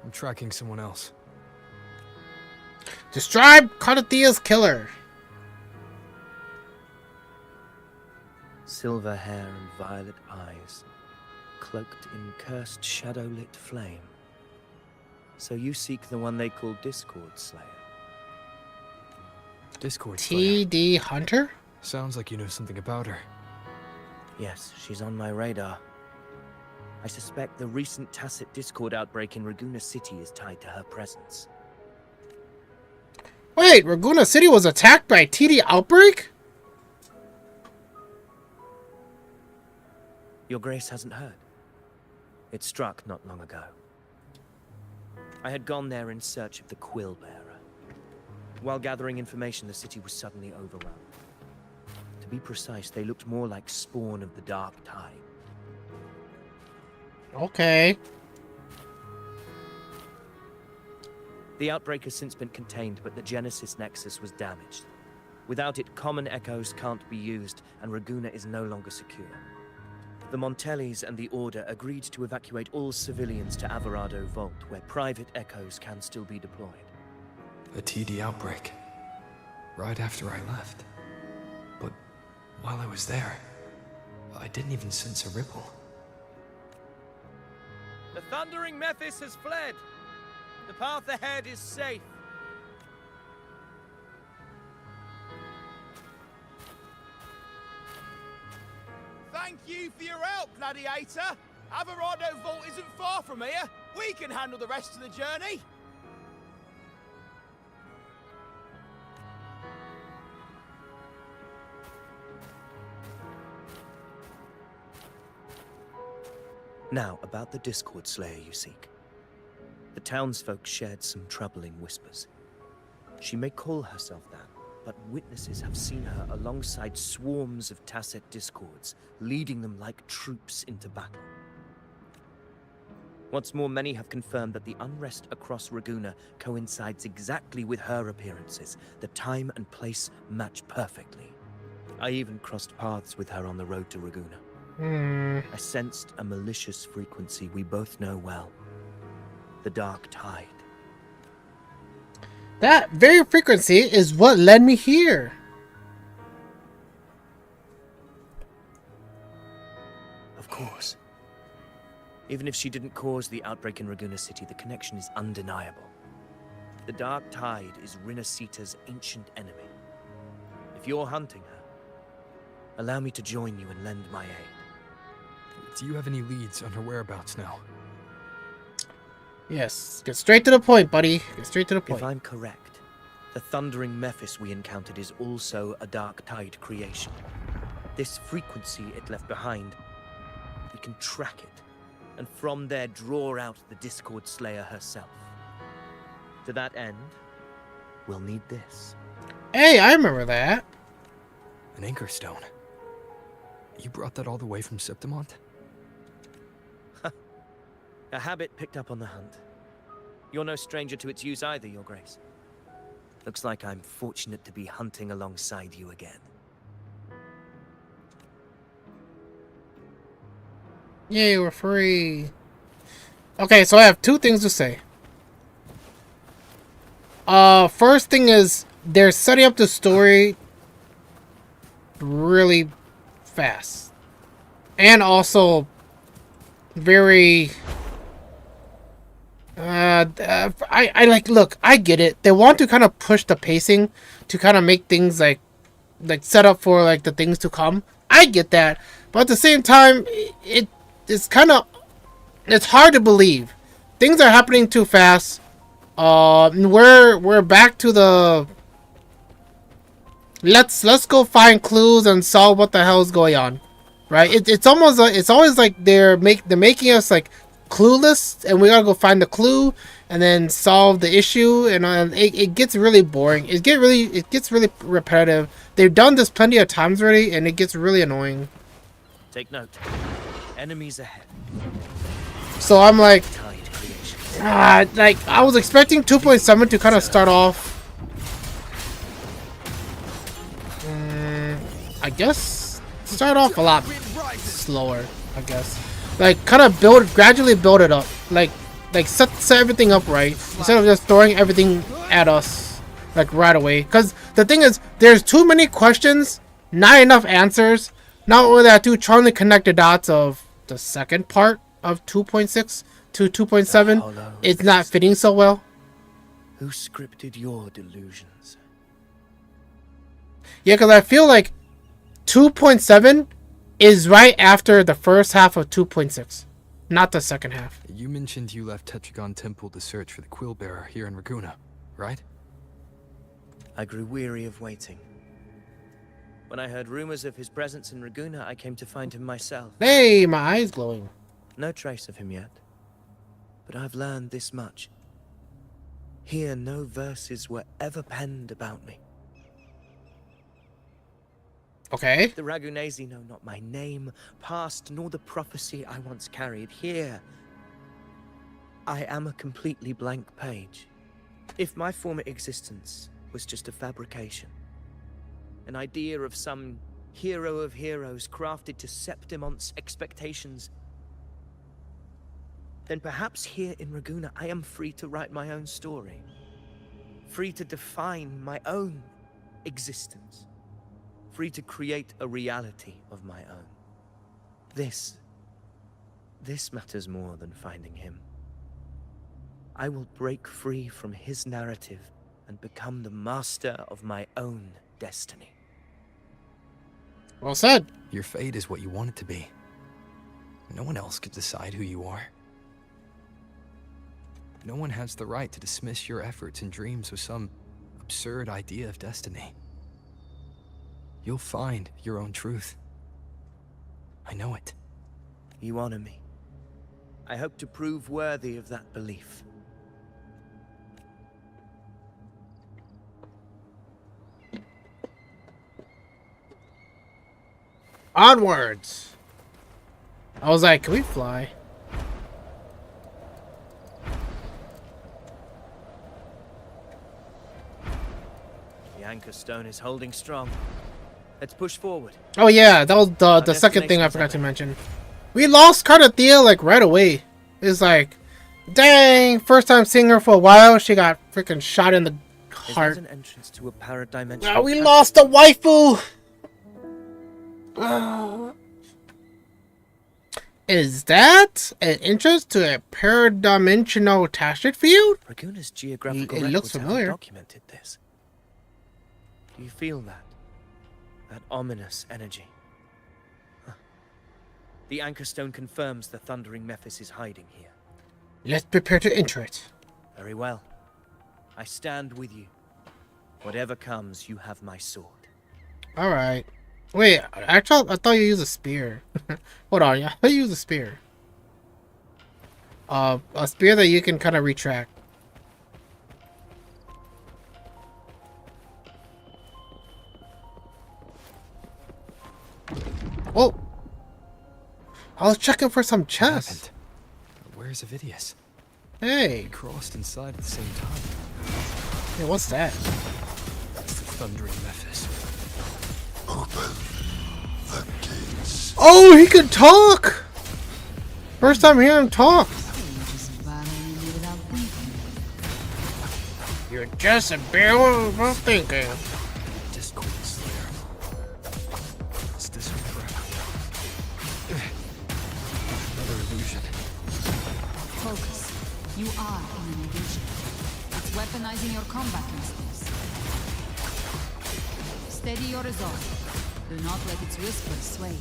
I'm tracking someone else. Describe Cardathia's killer. Silver hair and violet eyes, cloaked in cursed shadow-lit flame. So you seek the one they call Discord Slayer. Discord Slayer. TD Hunter? Sounds like you know something about her. Yes, she's on my radar. I suspect the recent Tacit Discord outbreak in Raguna City is tied to her presence. Wait, Raguna City was attacked by TD Outbreak? Your Grace hasn't heard. It struck not long ago. I had gone there in search of the Quill Bearer. While gathering information, the city was suddenly overrun. To be precise, they looked more like spawn of the Dark Tide. Okay. The outbreak has since been contained, but the Genesis Nexus was damaged. Without it, common echoes can't be used, and Raguna is no longer secure. The Montellis and the Order agreed to evacuate all civilians to Averado Vault, where private echoes can still be deployed. A TD outbreak. Right after I left. But while I was there, I didn't even sense a ripple. The Thundering Mephis has fled. The path ahead is safe. Thank you for your help, Gladiator. Averado Vault isn't far from here. We can handle the rest of the journey. Now, about the Discord Slayer you seek. The townsfolk shared some troubling whispers. She may call herself that, but witnesses have seen her alongside swarms of Tacet Discords, leading them like troops into battle. What's more, many have confirmed that the unrest across Raguna coincides exactly with her appearances. The time and place match perfectly. I even crossed paths with her on the road to Raguna. I sensed a malicious frequency we both know well. The Dark Tide. That very frequency is what led me here. Of course. Even if she didn't cause the outbreak in Raguna City, the connection is undeniable. The Dark Tide is Rinasita's ancient enemy. If you're hunting her, allow me to join you and lend my aid. Do you have any leads on her whereabouts now? Yes, get straight to the point, buddy. Get straight to the point. If I'm correct, the Thundering Mephis we encountered is also a Dark Tide creation. This frequency it left behind, we can track it, and from there draw out the Discord Slayer herself. To that end, we'll need this. Hey, I remember that. An anchor stone. You brought that all the way from Septimont? A habit picked up on the hunt. You're no stranger to its use either, Your Grace. Looks like I'm fortunate to be hunting alongside you again. Yay, we're free. Okay, so I have two things to say. First thing is, they're setting up the story really fast. And also, very... I like, look, I get it. They want to kind of push the pacing to kind of make things like set up for like the things to come. I get that, but at the same time, it's kind of, it's hard to believe. Things are happening too fast. We're back to the let's go find clues and solve what the hell is going on, right? It's almost like, it's always like they're making us like clueless, and we gotta go find the clue and then solve the issue, and it gets really boring. It gets really repetitive. They've done this plenty of times already, and it gets really annoying. Take note. Enemies ahead. So I'm like, Tired creations. like I was expecting 2.7 to kind of start off. I guess start off a lot slower. I guess, like kind of gradually build it up. Like set everything up right instead of just throwing everything at us like right away. Because the thing is, there's too many questions, not enough answers. Not only that, too, trying to connect the dots of the second part of 2.6 to 2.7, it's not fitting so well. Who scripted your delusions? Yeah, because I feel like 2.7 is right after the first half of 2.6, not the second half. You mentioned you left Tetragon Temple to search for the Quill Bearer here in Raguna, right? I grew weary of waiting. When I heard rumors of his presence in Raguna, I came to find him myself. Hey, my eyes glowing. No trace of him yet. But I've learned this much. Here, no verses were ever penned about me. Okay. The Ragunesi know not my name, past, nor the prophecy I once carried. Here, I am a completely blank page. If my former existence was just a fabrication, an idea of some hero of heroes crafted to Septimon's expectations, then perhaps here in Raguna I am free to write my own story. Free to define my own existence. Free to create a reality of my own. This matters more than finding him. I will break free from his narrative and become the master of my own destiny. Well said. Your fate is what you want it to be. No one else could decide who you are. No one has the right to dismiss your efforts and dreams with some absurd idea of destiny. You'll find your own truth. I know it. You honor me. I hope to prove worthy of that belief. Onwards. I was like, can we fly? The anchor stone is holding strong. Let's push forward. Oh yeah, that was the second thing I forgot to mention. We lost Cardathea like right away. It's like, dang, first time seeing her for a while, she got freaking shot in the heart. An entrance to a paradimensional We lost the waifu. Is that an entrance to a paradimensional tactic field? Raguna's geographical It records looks familiar. haven't documented this. Do you feel that? That ominous energy? Huh. The anchor stone confirms the thundering Mephis is hiding here. Let's prepare to enter it. Very well. I stand with you. Whatever comes, you have my sword. Alright. Wait, I thought you used a spear. Hold on, I thought you used a spear. A spear that you can kind of retract. Oh! I was checking for some chests. Where's Avidius? Hey! We crossed inside at the same time. Hey, what's that? That's the thundering Mephis. Open the gates. Oh, he can talk! First time hearing him talk. You're just a barrel of thinking. Discord Slayer. What's this one for? Another illusion. Focus. You are in an illusion. It's weaponizing your combat instincts. Steady your resolve. Do not let its whispers sway you.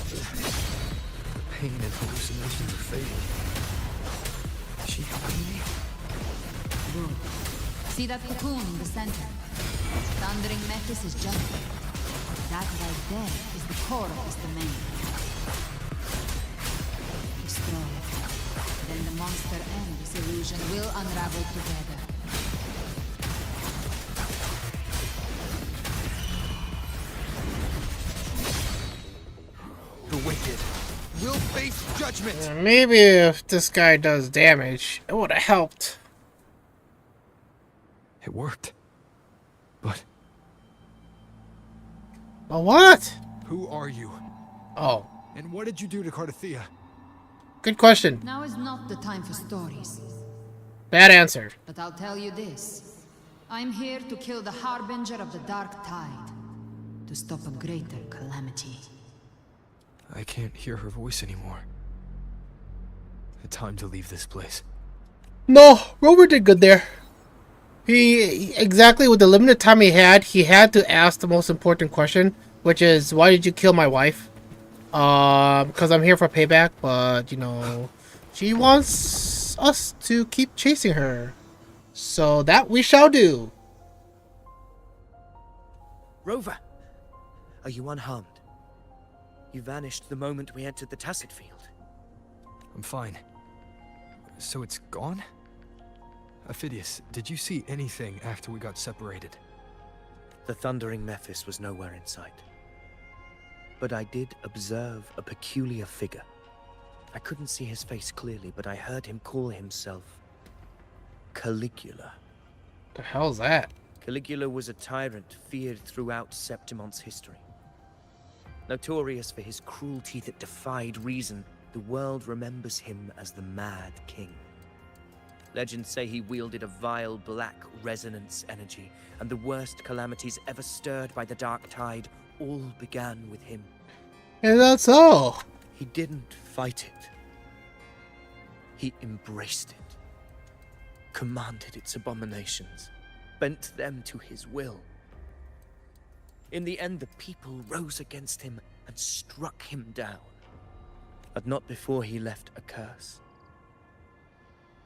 The pain and hallucinations are fading. Is she helping me? Good. See that cocoon in the center? Thundering Mephis is jumping. That right there is the core of his domain. monster and this illusion will unravel together. The wicked will face judgment. Maybe if this guy does damage, it would have helped. It worked. But But what? Who are you? Oh, And what did you do to Cardathea? good question. Now is not the time for stories, Bad answer. but I'll tell you this. I'm here to kill the Harbinger of the Dark Tide, to stop a greater calamity. I can't hear her voice anymore. Time to leave this place. No, Rover did good there. He exactly with the limited time he had to ask the most important question, which is, why did you kill my wife? Because I'm here for payback, but you know, she wants us to keep chasing her. So that we shall do. Rover! Are you unharmed? You vanished the moment we entered the Tacet Field. I'm fine. So it's gone? Ophidius, did you see anything after we got separated? The thundering Mephis was nowhere in sight. But I did observe a peculiar figure. I couldn't see his face clearly, but I heard him call himself Caligula. The hell's that? Caligula was a tyrant feared throughout Septimon's history. Notorious for his cruelty that defied reason, the world remembers him as the Mad King. Legends say he wielded a vile black resonance energy, and the worst calamities ever stirred by the Dark Tide all began with him. Is that so? He didn't fight it. He embraced it, commanded its abominations, bent them to his will. In the end, the people rose against him and struck him down. But not before he left a curse.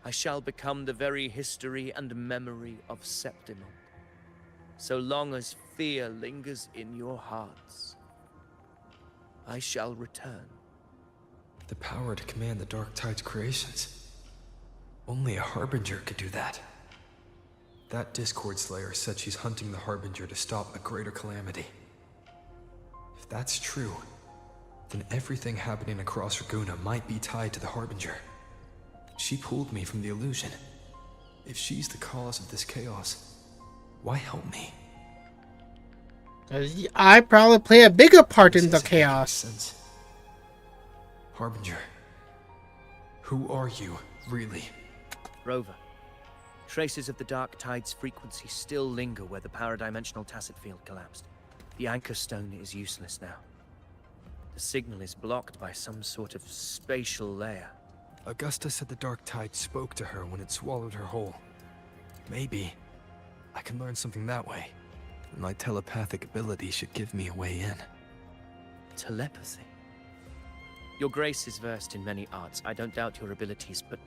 I shall become the very history and memory of Septimon, so long as fear lingers in your hearts. I shall return. The power to command the Dark Tide's creations. Only a Harbinger could do that. That Discord Slayer said she's hunting the Harbinger to stop a greater calamity. If that's true, then everything happening across Raguna might be tied to the Harbinger. She pulled me from the illusion. If she's the cause of this chaos, why help me? 'Cause I probably play a bigger part in the This doesn't make any chaos. sense. Harbinger, who are you, really? Rover, traces of the Dark Tide's frequency still linger where the paradimensional Tacet Field collapsed. The Anchor Stone is useless now. The signal is blocked by some sort of spatial layer. Augusta said the Dark Tide spoke to her when it swallowed her whole. Maybe I can learn something that way. My telepathic ability should give me a way in. Telepathy? Your Grace is versed in many arts. I don't doubt your abilities, but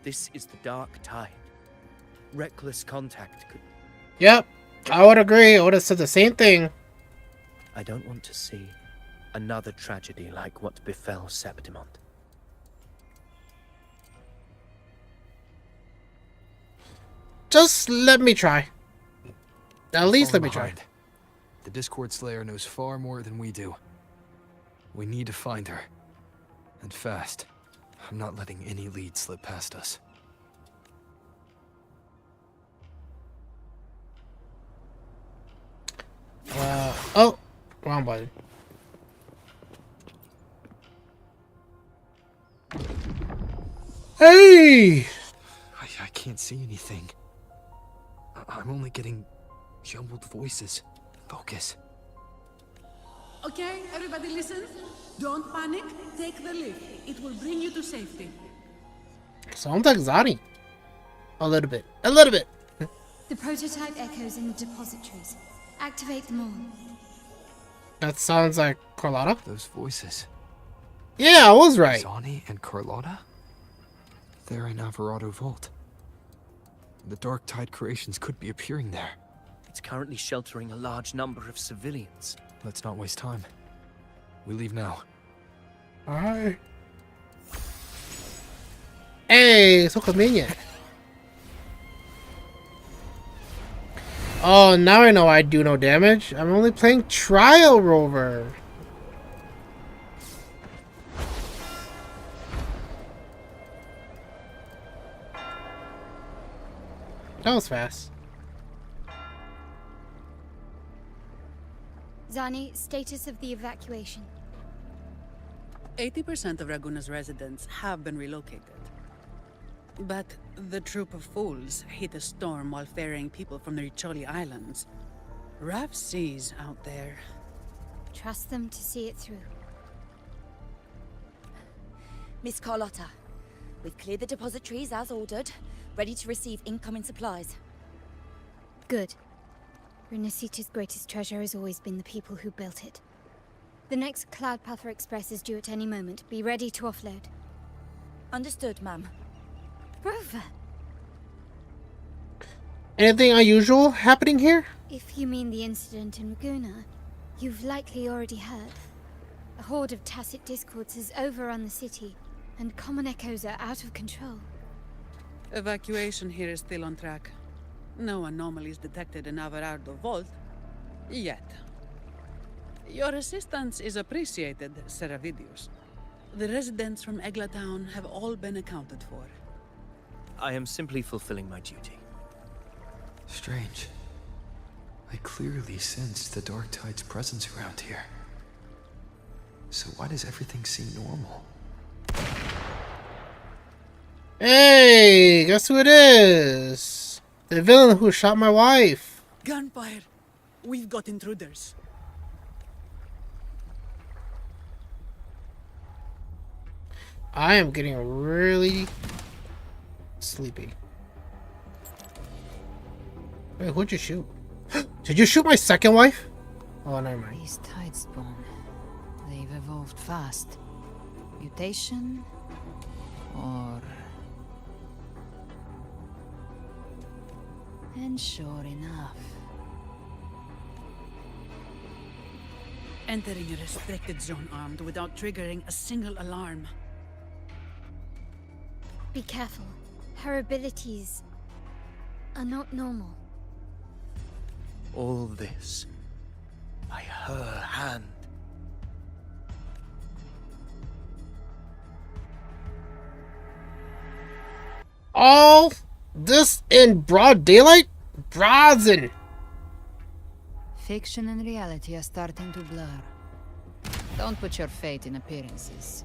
this is the Dark Tide. Reckless contact could... Yep, I would agree. I would have said the same thing. I don't want to see another tragedy like what befell Septimon. Just let me try. At least let Falling me try. behind. The Discord Slayer knows far more than we do. We need to find her. And fast. I'm not letting any lead slip past us. Oh, wrong button. Hey! I can't see anything. I'm only getting jumbled voices. Focus. Okay, everybody listen. Don't panic. Take the lift. It will bring you to safety. Sounds like Zani. A little bit. A little bit. The prototype echoes in the depositories. Activate them all. That sounds like Carlotta. Those voices. Yeah, I was right. Zani and Carlotta? They're in Alvarado Vault. The Dark Tide creations could be appearing there. It's currently sheltering a large number of civilians. Let's not waste time. We leave now. Alright. Hey, so convenient. Oh, now I know I do no damage. I'm only playing Trial Rover. That was fast. Zani, status of the evacuation. 80% of Raguna's residents have been relocated. But the troop of fools hit a storm while ferrying people from the Riccioli Islands. Rough seas out there. Trust them to see it through. Miss Carlotta, we've cleared the depositories as ordered, ready to receive incoming supplies. Good. Renacita's greatest treasure has always been the people who built it. The next Cloudpather Express is due at any moment. Be ready to offload. Understood, ma'am. Rover! Anything unusual happening here? If you mean the incident in Raguna, you've likely already heard. A horde of tacit discords has overrun the city, and common echoes are out of control. Evacuation here is still on track. No anomalies detected in Averardo Vault. Yet. Your assistance is appreciated, Seravidius. The residents from Eglatown have all been accounted for. I am simply fulfilling my duty. Strange. I clearly sensed the Dark Tide's presence around here. So why does everything seem normal? Hey, guess who it is? The villain who shot my wife. Gunfire! We've got intruders. I am getting really sleepy. Wait, who'd you shoot? Did you shoot my second wife? Oh, never mind. These Tidespawn, they've evolved fast. Mutation? Or... And sure enough. Entering a restricted zone armed without triggering a single alarm. Be careful. Her abilities are not normal. All this by her hand. All this in broad daylight? Brazen. Fiction and reality are starting to blur. Don't put your faith in appearances.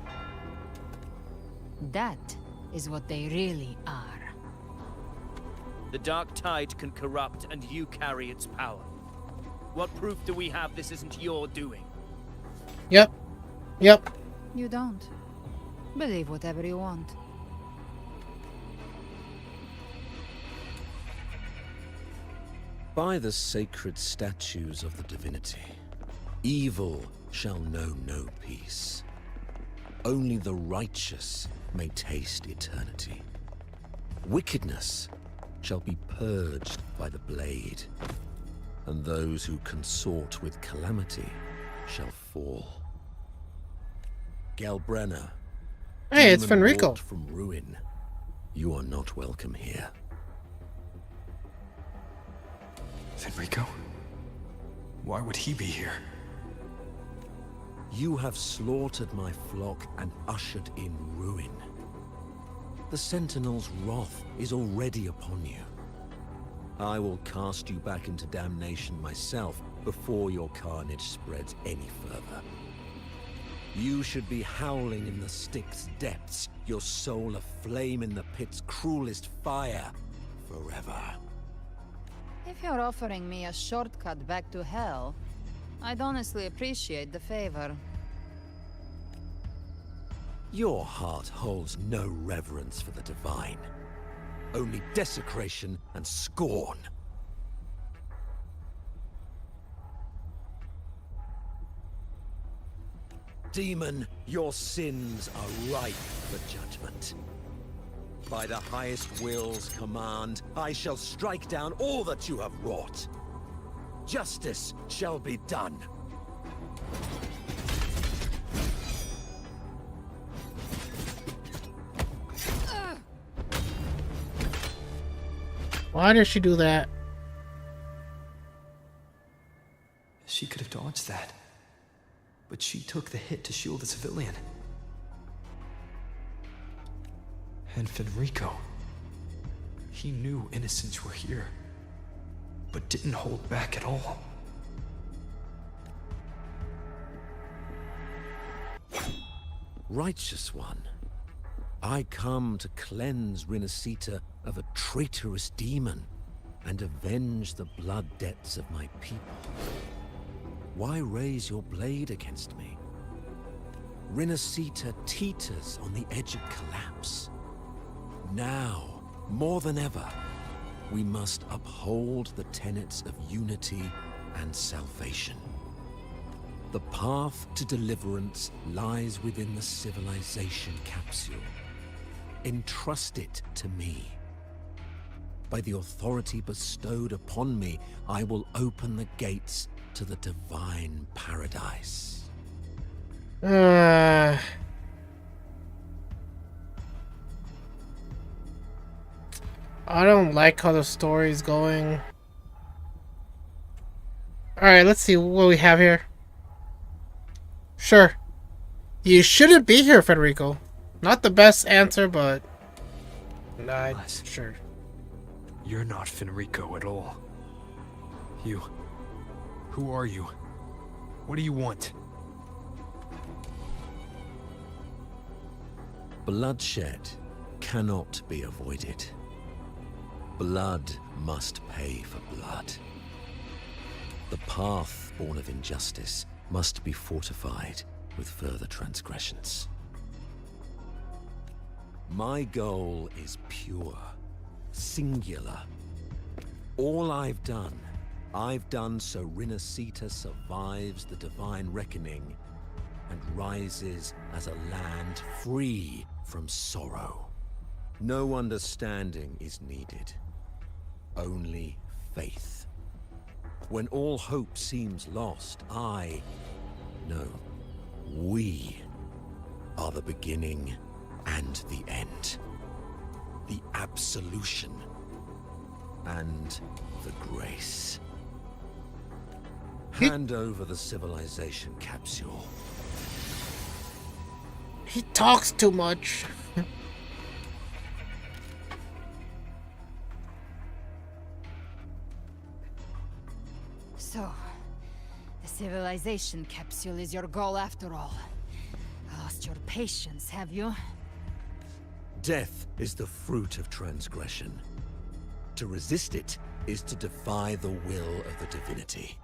That is what they really are. The Dark Tide can corrupt, and you carry its power. What proof do we have this isn't your doing? Yep. Yep. You don't. Believe whatever you want. By the sacred statues of the divinity, evil shall know no peace. Only the righteous may taste eternity. Wickedness shall be purged by the blade, and those who consort with calamity shall fall. Galbrenna, hey, it's demon Fenrico. wrought from ruin, you are not welcome here. Fenrico? Why would he be here? You have slaughtered my flock and ushered in ruin. The Sentinel's wrath is already upon you. I will cast you back into damnation myself before your carnage spreads any further. You should be howling in the Styx's depths, your soul aflame in the pit's cruelest fire, forever. If you're offering me a shortcut back to hell, I'd honestly appreciate the favor. Your heart holds no reverence for the divine. Only desecration and scorn. Demon, your sins are ripe for judgment. By the highest will's command, I shall strike down all that you have wrought. Justice shall be done. Why did she do that? She could have dodged that. But she took the hit to shield a civilian. And Fenrico. He knew innocents were here, but didn't hold back at all. Righteous one, I come to cleanse Rinascita of a traitorous demon and avenge the blood debts of my people. Why raise your blade against me? Rinascita teeters on the edge of collapse. Now, more than ever, we must uphold the tenets of unity and salvation. The path to deliverance lies within the civilization capsule. Entrust it to me. By the authority bestowed upon me, I will open the gates to the divine paradise. I don't like how the story's going. Alright, let's see what we have here. Sure. You shouldn't be here, Federico. Not the best answer, but... sure. You're not Fenrico at all. You... Who are you? What do you want? Bloodshed cannot be avoided. Blood must pay for blood. The path born of injustice must be fortified with further transgressions. My goal is pure, singular. All I've done so Rinascita survives the divine reckoning and rises as a land free from sorrow. No understanding is needed, only faith. When all hope seems lost, we are the beginning and the end. The absolution and the grace. Hand over the civilization capsule. He talks too much. So, the civilization capsule is your goal after all. Lost your patience, have you? Death is the fruit of transgression. To resist it is to defy the will of the divinity.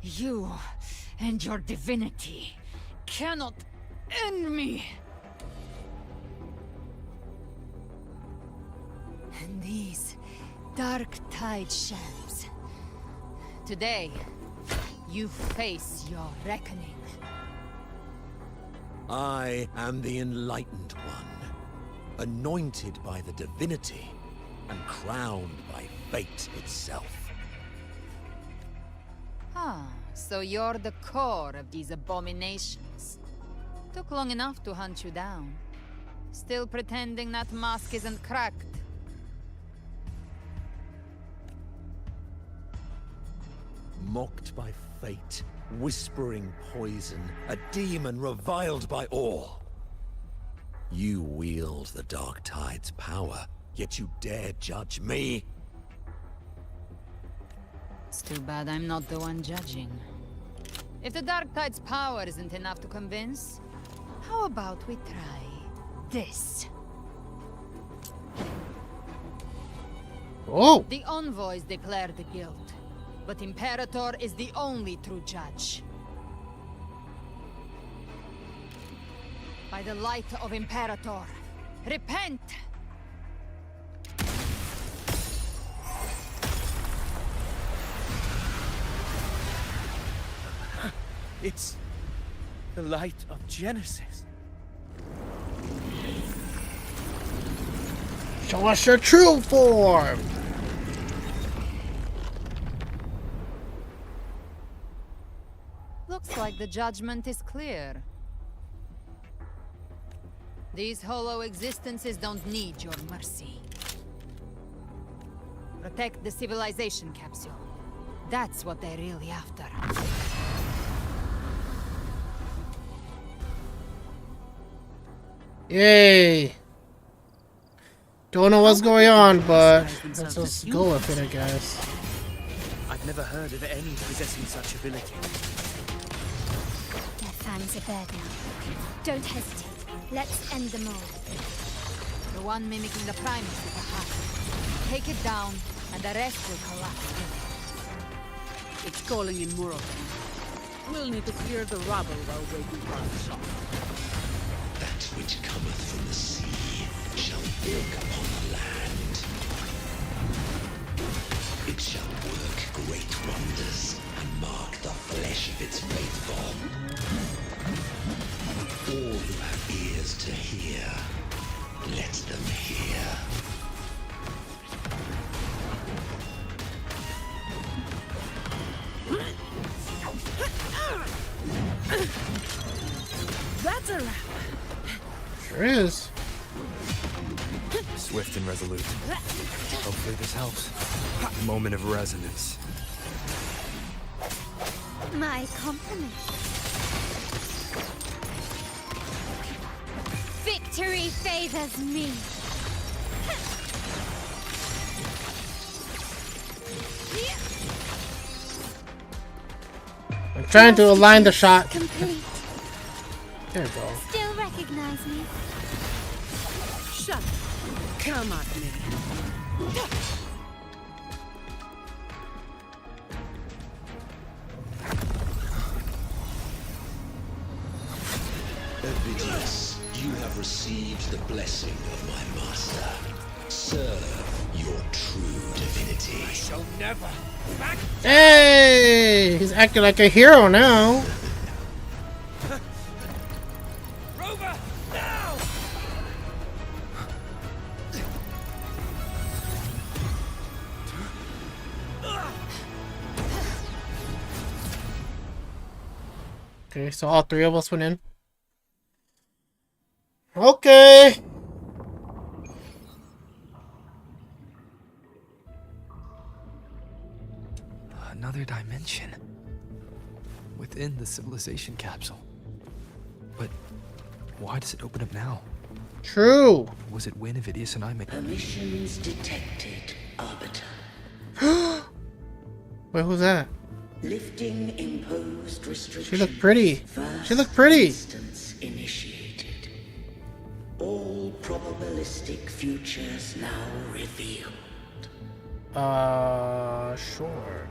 You and your divinity cannot end me. And these dark tide shams. Today, you face your reckoning. I am the enlightened one, anointed by the divinity and crowned by fate itself. Ah, so you're the core of these abominations. Took long enough to hunt you down. Still pretending that mask isn't cracked. Mocked by fate, whispering poison, a demon reviled by all. You wield the Dark Tide's power, yet you dare judge me? It's too bad I'm not the one judging. If the Dark Tide's power isn't enough to convince, how about we try this? Oh! The envoys declare the guilt, but Imperator is the only true judge. By the light of Imperator, repent! It's the light of Genesis. Show us your true form! Looks like the judgment is clear. These hollow existences don't need your mercy. Protect the civilization capsule. That's what they're really after. Yay! Don't know what's going on, but let's just go with it, I guess. I've never heard of any possessing such ability. Their fangs are bared now. Don't hesitate. Let's end them all. The one mimicking the primus is the heart. Take it down, and the rest will collapse with it. It's calling in more of them. We'll need to clear the rubble while waiting for our shot. That which cometh from the sea shall work upon the land. It shall work great wonders and mark the flesh of its faithful. All who have ears to hear, let them hear. That's a wrap. Sure is. Swift and resolute. Hopefully this helps. Moment of resonance. My compliments. Victory favors me. I'm trying to align the shot. Complete. There we go. Still recognize me? Shut up. Come at me. Ovidius, you have received the blessing of my master. Serve your true divinity. I shall never back. Hey! He's acting like a hero now. Rover, now! Okay, so all three of us went in. Okay. Another dimension. Within the civilization capsule. But why does it open up now? True. Was it when Ovidius and I made... Permissions detected, Arbiter. Wait, who's that? Lifting imposed restrictions. She looked pretty. She looked pretty. Instance initiated. All probabilistic futures now revealed. Sure.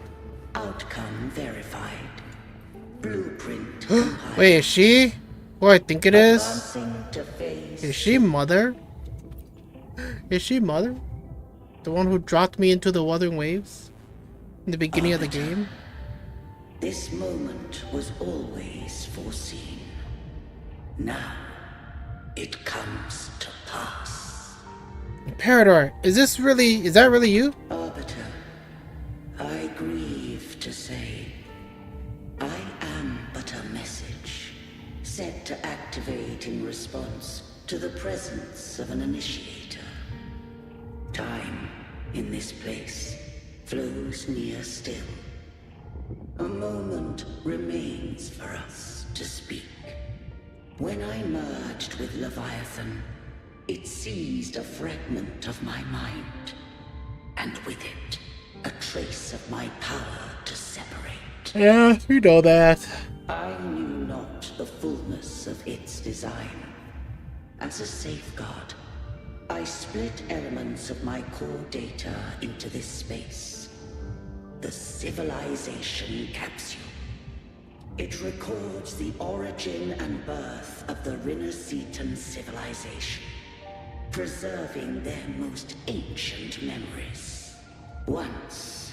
Outcome verified. Blueprint compiled. Wait, is she who I think it is? Advancing to phase Is she Mother? Is she Mother? The one who dropped me into the Wuthering Waves? In the beginning of the game? This moment was always foreseen. Now, it comes to pass. Parador, is that really you? Arbiter, I grieve to say, I am but a message, set to activate in response to the presence of an initiator. Time, in this place, flows near still. A moment remains for us to speak. When I merged with Leviathan, it seized a fragment of my mind, and with it, a trace of my power to separate. Yeah, we know that. I knew not the fullness of its design. As a safeguard, I split elements of my core data into this space. The civilization capsule. It records the origin and birth of the Rinnesetan civilization, preserving their most ancient memories. Once,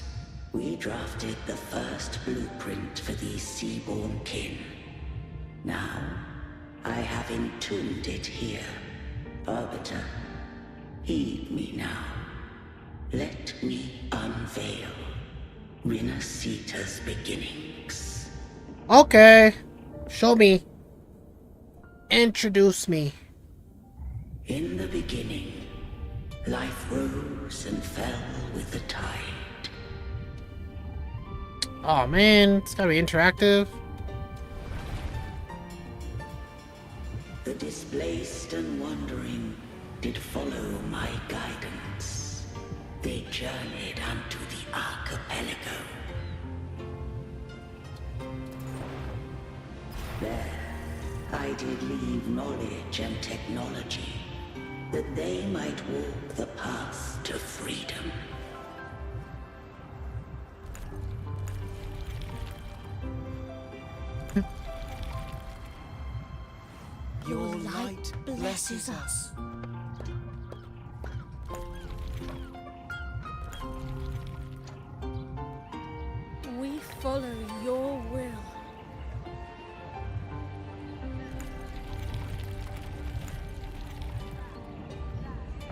we drafted the first blueprint for these seaborn kin. Now, I have entombed it here. Arbiter, heed me now. Let me unveil Rinneseta's beginnings. Okay. Show me. Introduce me. In the beginning, life rose and fell with the tide. Oh man, it's gotta be interactive. The displaced and wandering did follow my guidance. They journeyed unto the archipelago. There, I did leave knowledge and technology, that they might walk the path to freedom. Your light blesses us. We follow your will.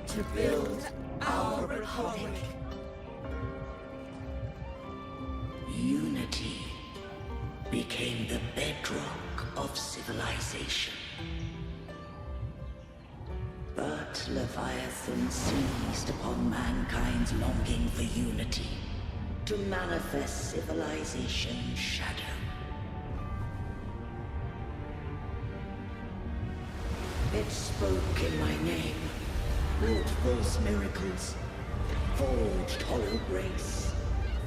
To build our republic. Unity became the bedrock of civilization. But Leviathan seized upon mankind's longing for unity to manifest civilization's shadow. It spoke in my name, wrought false miracles, forged hollow grace,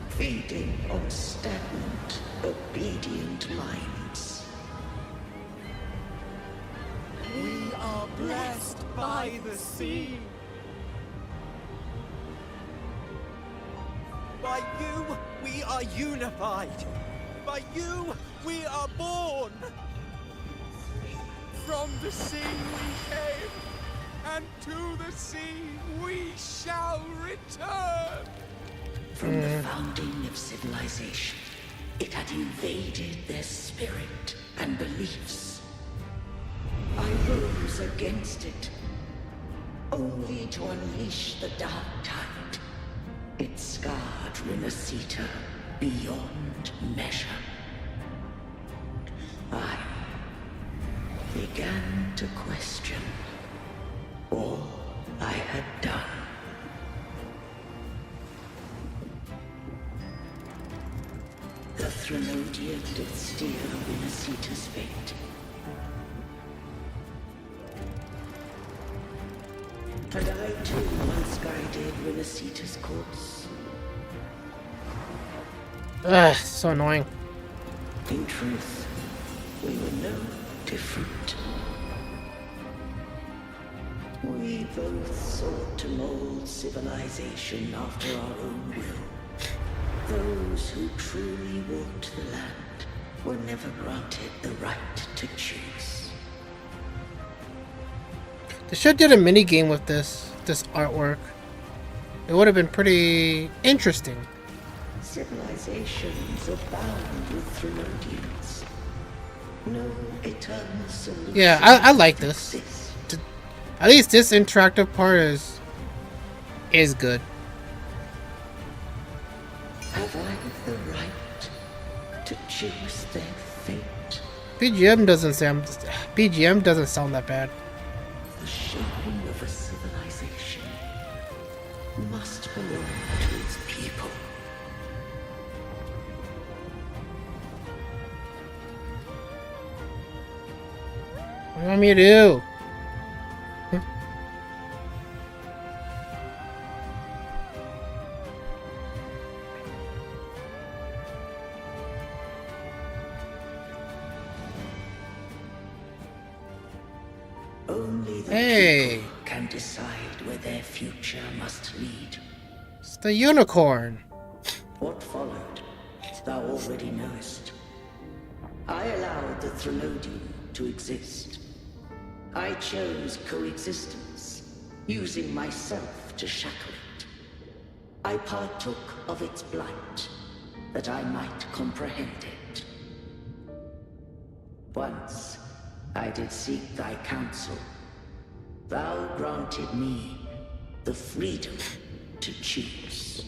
feeding on stagnant, obedient minds. We are blessed by the sea. By you, we are unified. By you, we are born. From the sea we came, and to the sea we shall return. From the founding of civilization, it had invaded their spirit and beliefs. I rose against it, only to unleash the dark tide. It scarred Rinasita beyond measure. I began to question all I had done. The Threnodian did steer Rinasita's fate. And I too once guided Rinasita's course. Ugh, so annoying. In truth, we were no different. We both sought to mold civilization after our own will. Those who truly walked the land were never granted the right to choose. They should have did a mini game with this artwork. It would have been pretty interesting. Civilizations abound with Threnodians. No eternal solution. Yeah, I like this. At least this interactive part is good. Have I the right to choose their fate? BGM doesn't sound that bad. The shaping of a civilization must belong to its people. What do you want me to do? Only the Hey. people can decide where their future must lead. It's the unicorn. What followed, thou already knowest. I allowed the Threnodian to exist. I chose coexistence, using myself to shackle it. I partook of its blight, that I might comprehend it. Once, I did seek thy counsel. Thou granted me the freedom to choose.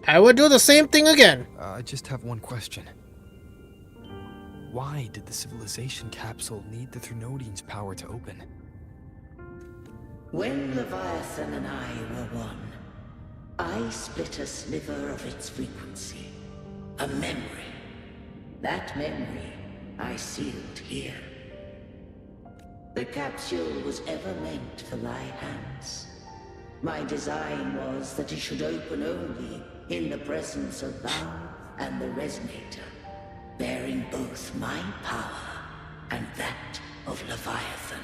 I would do the same thing again. I just have one question. Why did the civilization capsule need the Thrunodian's power to open? When Leviathan and I were one, I split a sliver of its frequency. A memory. That memory I sealed here. The capsule was ever meant for thy hands. My design was that it should open only in the presence of thou and the Resonator, bearing both my power and that of Leviathan.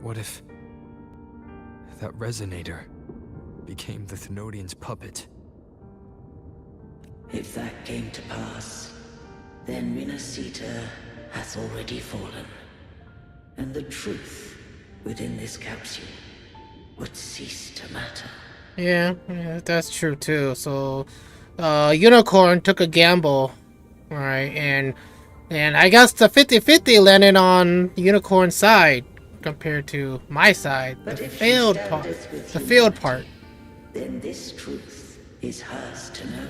What if that Resonator became the Thrunodian's puppet? If that came to pass, then Rinasita hath already fallen, and the truth within this capsule would cease to matter. Yeah, that's true too. So, Unicorn took a gamble, right? And I guess the 50-50 landed on Unicorn's side compared to my side, But the if she failed part. standeth with The failed humanity, part. then this truth is hers to know,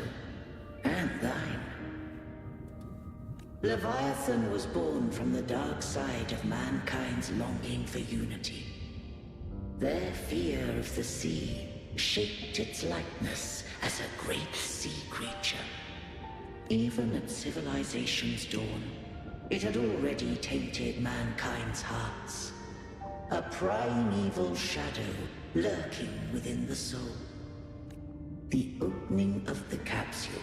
and thine. Leviathan was born from the dark side of mankind's longing for unity. Their fear of the sea shaped its likeness as a great sea creature. Even at civilization's dawn, it had already tainted mankind's hearts. A primeval shadow lurking within the soul. The opening of the capsule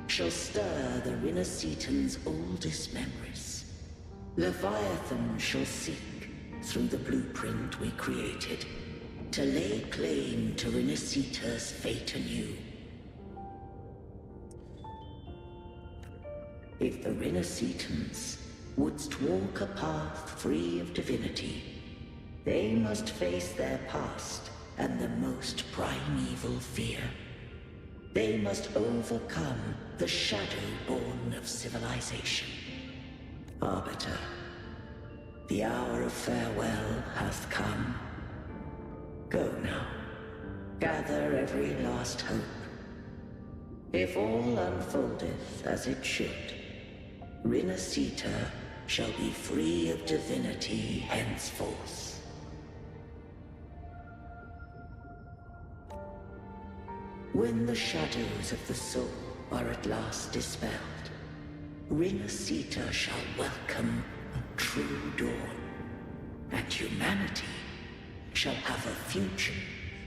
shall stir the Rinascitan's oldest memories. Leviathan shall seek, through the blueprint we created, to lay claim to Rinascita's fate anew. If the Rinascitans wouldst walk a path free of divinity, they must face their past and the most primeval fear. They must overcome the shadow born of civilization. Arbiter, the hour of farewell hath come. Go now. Gather every last hope. If all unfoldeth as it should, Rinascita shall be free of divinity henceforth. When the shadows of the soul are at last dispelled, Rinascita shall welcome a true dawn, and humanity shall have a future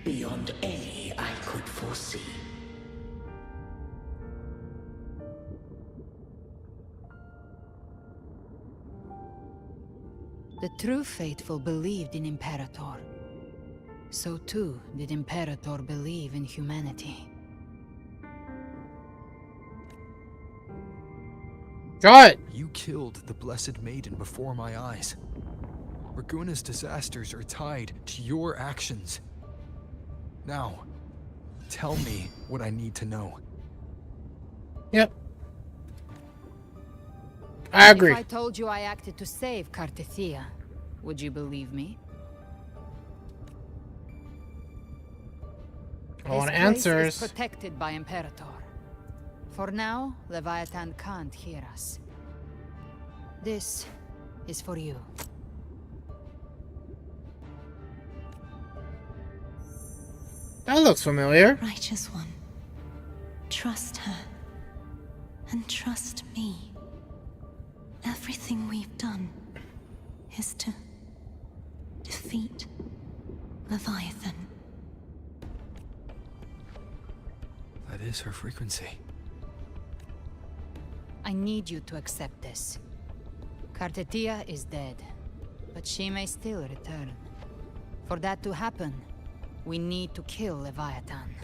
beyond any I could foresee. The true faithful believed in Imperator. So too did Imperator believe in humanity. Draw it! You killed the Blessed Maiden before my eyes. Raguna's disasters are tied to your actions. Now, tell me what I need to know. Yep. I agree. If I told you I acted to save Cartethia, would you believe me? I want This answers. place is protected by Imperator. For now, Leviathan can't hear us. This is for you. That looks familiar. Righteous one, trust her. And trust me. Everything we've done is to defeat Leviathan. That is her frequency. I need you to accept this. Cartethia is dead, but she may still return. For that to happen, we need to kill Leviathan.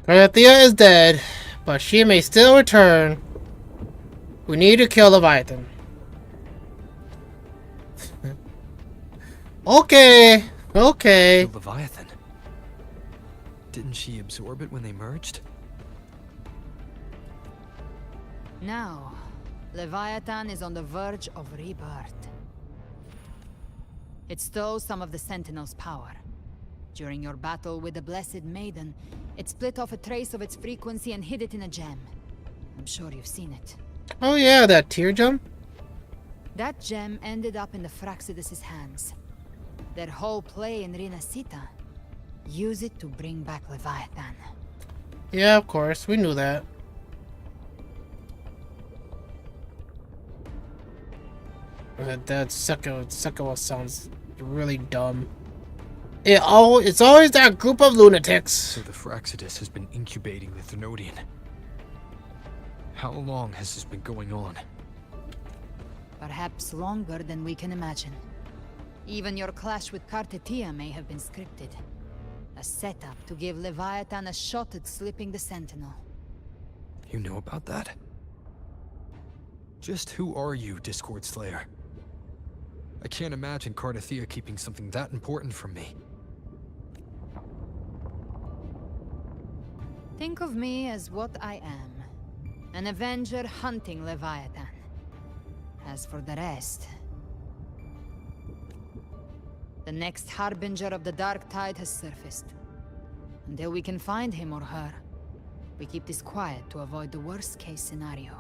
Cartethia is dead, but she may still return. We need to kill Leviathan. Okay. Okay. The Leviathan. Didn't she absorb it when they merged? Now, Leviathan is on the verge of rebirth. It stole some of the Sentinel's power. During your battle with the Blessed Maiden, it split off a trace of its frequency and hid it in a gem. I'm sure you've seen it. Oh yeah, that tear gem? That gem ended up in the Fraxidus' hands. Their whole play in Rinasita. Use it to bring back Leviathan. Yeah, of course. We knew that. That Sekiro sounds really dumb. It's always that group of lunatics. So the Fraxidus has been incubating the Thenodian. How long has this been going on? Perhaps longer than we can imagine. Even your clash with Kartetia may have been scripted. A setup to give Leviathan a shot at slipping the Sentinel. You know about that? Just who are you, Discord Slayer? I can't imagine Kartetia keeping something that important from me. Think of me as what I am. An Avenger hunting Leviathan. As for the rest... The next Harbinger of the Dark Tide has surfaced. Until we can find him or her, we keep this quiet to avoid the worst-case scenario.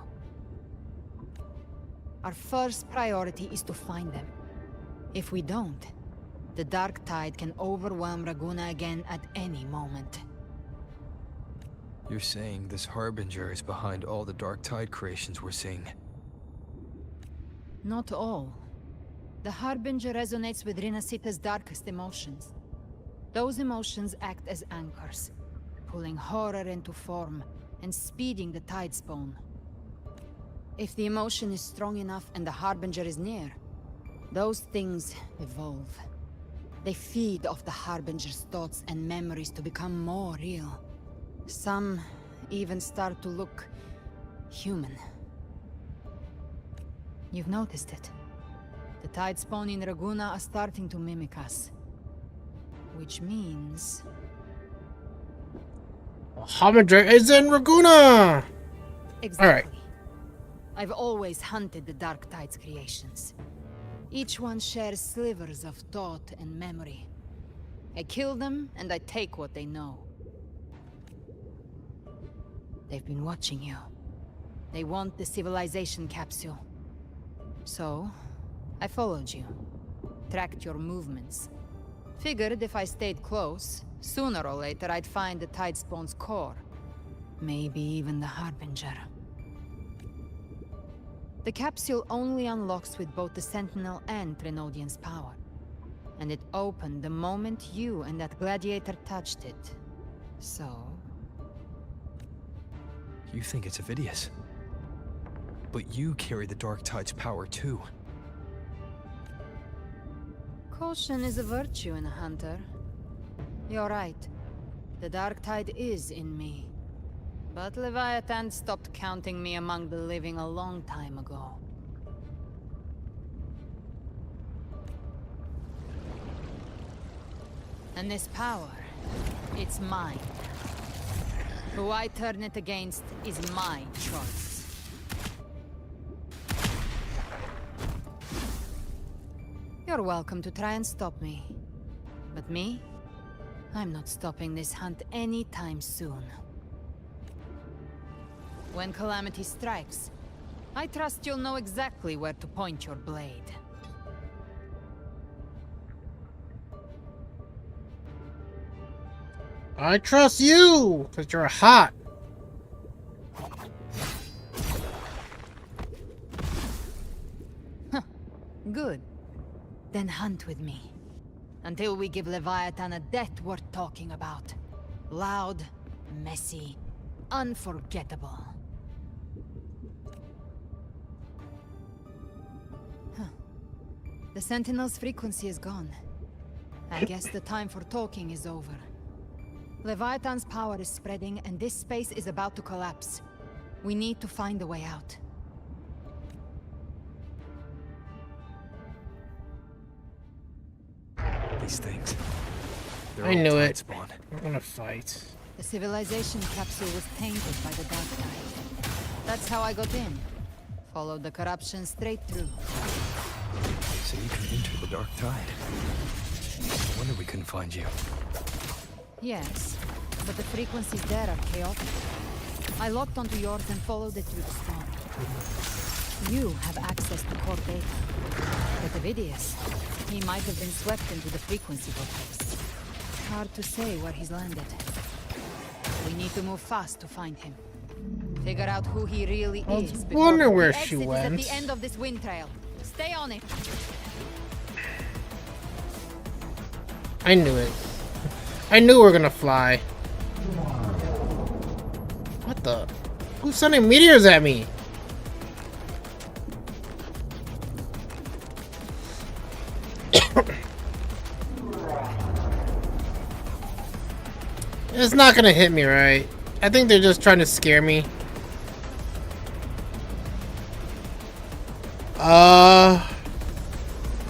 Our first priority is to find them. If we don't, the Dark Tide can overwhelm Raguna again at any moment. You're saying this Harbinger is behind all the Dark Tide creations we're seeing? Not all. The Harbinger resonates with Rinasita's darkest emotions. Those emotions act as anchors, pulling horror into form and speeding the Tidespawn. If the emotion is strong enough and the Harbinger is near, those things evolve. They feed off the Harbinger's thoughts and memories to become more real. Some even start to look human. You've noticed it. The Tidespawn in Raguna are starting to mimic us. Which means... Harbinger is in Raguna! Exactly. Alright. I've always hunted the Dark Tide's creations. Each one shares slivers of thought and memory. I kill them, and I take what they know. They've been watching you. They want the civilization capsule. So, I followed you. Tracked your movements. Figured if I stayed close, sooner or later I'd find the Tidespawn's core. Maybe even the Harbinger. The capsule only unlocks with both the Sentinel and Thenodian's power. And it opened the moment you and that gladiator touched it. So... You think it's Avidius. But you carry the Dark Tide's power too. Caution is a virtue in a hunter. You're right. The Dark Tide is in me. But Leviathan stopped counting me among the living a long time ago. And this power, it's mine. Who I turn it against is my choice. You're welcome to try and stop me. But me? I'm not stopping this hunt anytime soon. When calamity strikes, I trust you'll know exactly where to point your blade. I trust you, because you're hot. Huh. Good. Then hunt with me. Until we give Leviathan a death worth talking about. Loud, messy, unforgettable. Huh. The Sentinel's frequency is gone. I guess the time for talking is over. Leviathan's power is spreading, and this space is about to collapse. We need to find a way out. These things. I knew it. We're gonna fight. The civilization capsule was tainted by the Dark Tide. That's how I got in. Followed the corruption straight through. So you can enter the Dark Tide. No wonder we couldn't find you. Yes, but the frequencies there are chaotic. I locked onto yours and followed it through the storm. You have access to core data. But Ovidius, he might have been swept into the frequency vortex. Hard to say where he's landed. We need to move fast to find him. Figure out who he really is. I wonder where the she exit went. is at the end of this wind trail. Stay on it. I knew it. I knew we were gonna fly. What the? Who's sending meteors at me? It's not gonna hit me, right? I think they're just trying to scare me.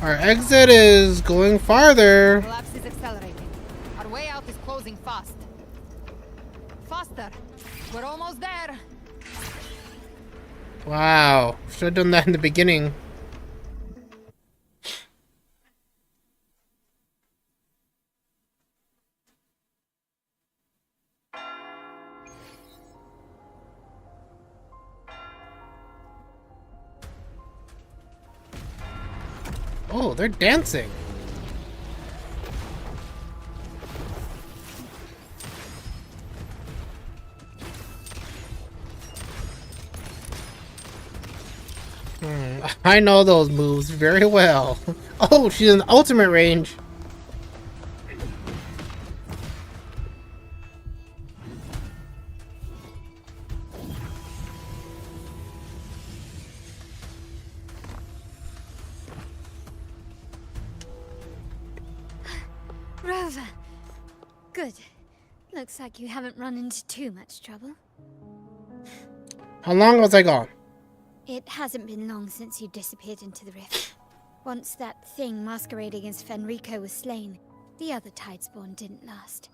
Our exit is going farther. Collapse is accelerating. Our way out is closing fast. Faster. We're almost there. Wow. Should have done that in the beginning. Oh, they're dancing. I know those moves very well. Oh, she's in ultimate range. Rover. Good. Looks like you haven't run into too much trouble. How long was I gone? It hasn't been long since you disappeared into the rift. Once that thing masquerading as Fenrico was slain, the other Tidespawn didn't last.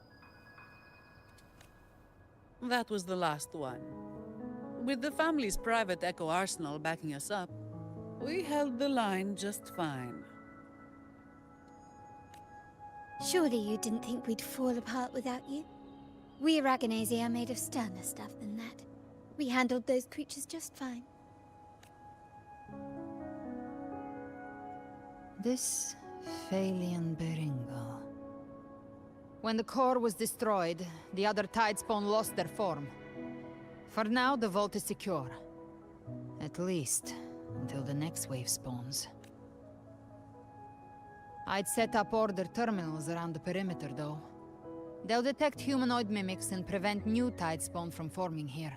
That was the last one. With the family's private Echo Arsenal backing us up, we held the line just fine. Surely you didn't think we'd fall apart without you? We Aragonese are made of sterner stuff than that. We handled those creatures just fine. This Phalian Beringal. When the core was destroyed, the other Tidespawn lost their form. For now, the vault is secure. At least, until the next wave spawns. I'd set up order terminals around the perimeter, though. They'll detect humanoid mimics and prevent new Tidespawn from forming here.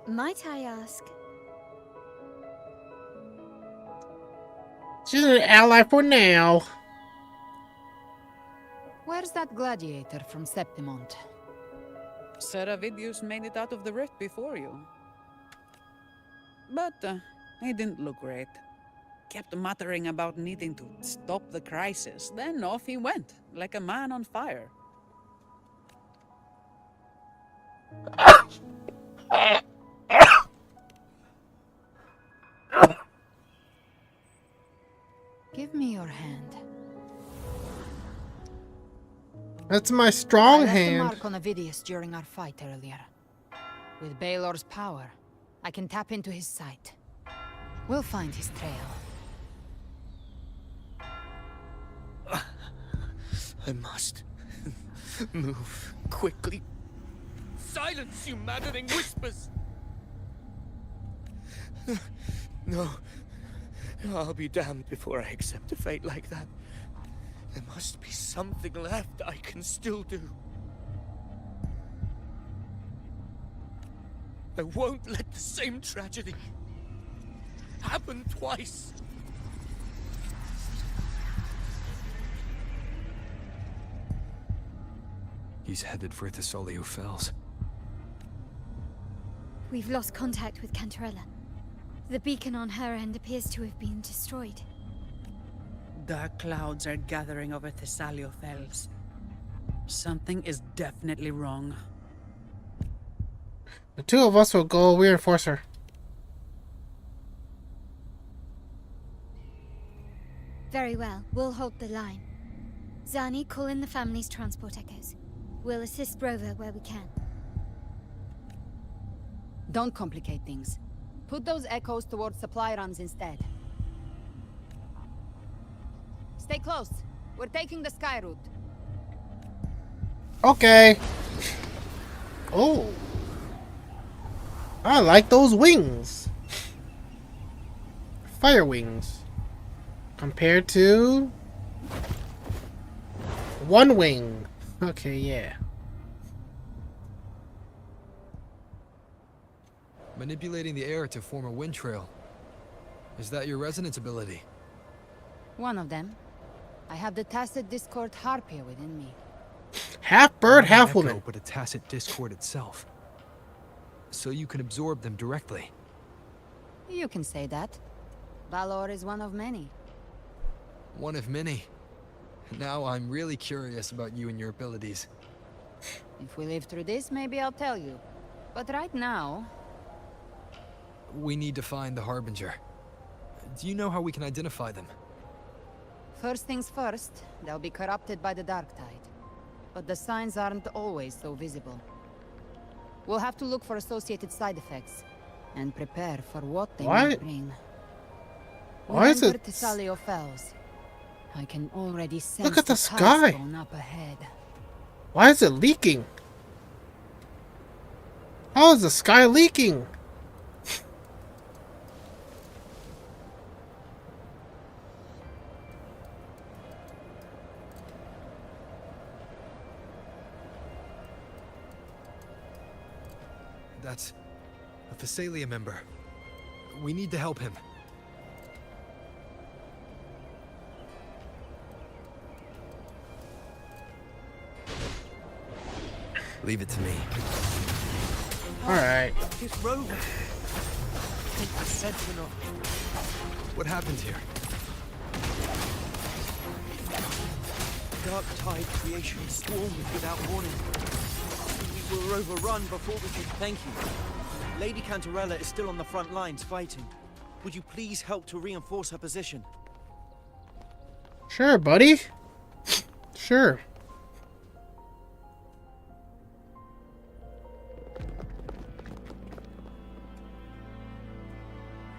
Might I ask? She's an ally for now. Where's that gladiator from Septimont? Seravidius made it out of the rift before you. But he didn't look great. Kept muttering about needing to stop the crisis. Then off he went, like a man on fire. Give me your hand. That's my strong I left a hand. mark on Ovidius during our fight earlier. With Baelor's power, I can tap into his sight. We'll find his trail. I must move quickly. Silence, you maddening whispers! No. I'll be damned before I accept a fate like that. There must be something left I can still do. I won't let the same tragedy happen twice. He's headed for Thessalio Fells. We've lost contact with Cantarella. The beacon on her end appears to have been destroyed. Dark clouds are gathering over Thessalio Fells. Something is definitely wrong. The two of us will go reinforce her. Very well. We'll hold the line. Zani, call in the family's transport echoes. We'll assist Rover where we can. Don't complicate things. Put those echoes towards supply runs instead. Stay close. We're taking the sky route. Okay. Oh. I like those wings. Fire wings. Compared to... one wing. Okay, yeah. Manipulating the air to form a wind trail. Is that your resonance ability? One of them. I have the tacit discord harpia within me. Half bird, Not an half echo, woman. but a tacit discord itself. So you can absorb them directly. You can say that. Valor is one of many. One of many. Now I'm really curious about you and your abilities. If we live through this, maybe I'll tell you. But right now... We need to find the Harbinger. Do you know how we can identify them? First things first, they'll be corrupted by the dark tide. But the signs aren't always so visible. We'll have to look for associated side effects, and prepare for what they may bring. Why is it... Thessalio Fells. I can already sense Look at the tide sky. spawn up ahead. Why is it leaking? How is the sky leaking? That's a Thessalia member. We need to help him. Leave it to me. Alright. This rover. A sentinel. What happened here? Dark tide creation swarmed without warning. We were overrun before we could thank you. Lady Cantarella is still on the front lines fighting. Would you please help to reinforce her position? Sure, buddy. Sure.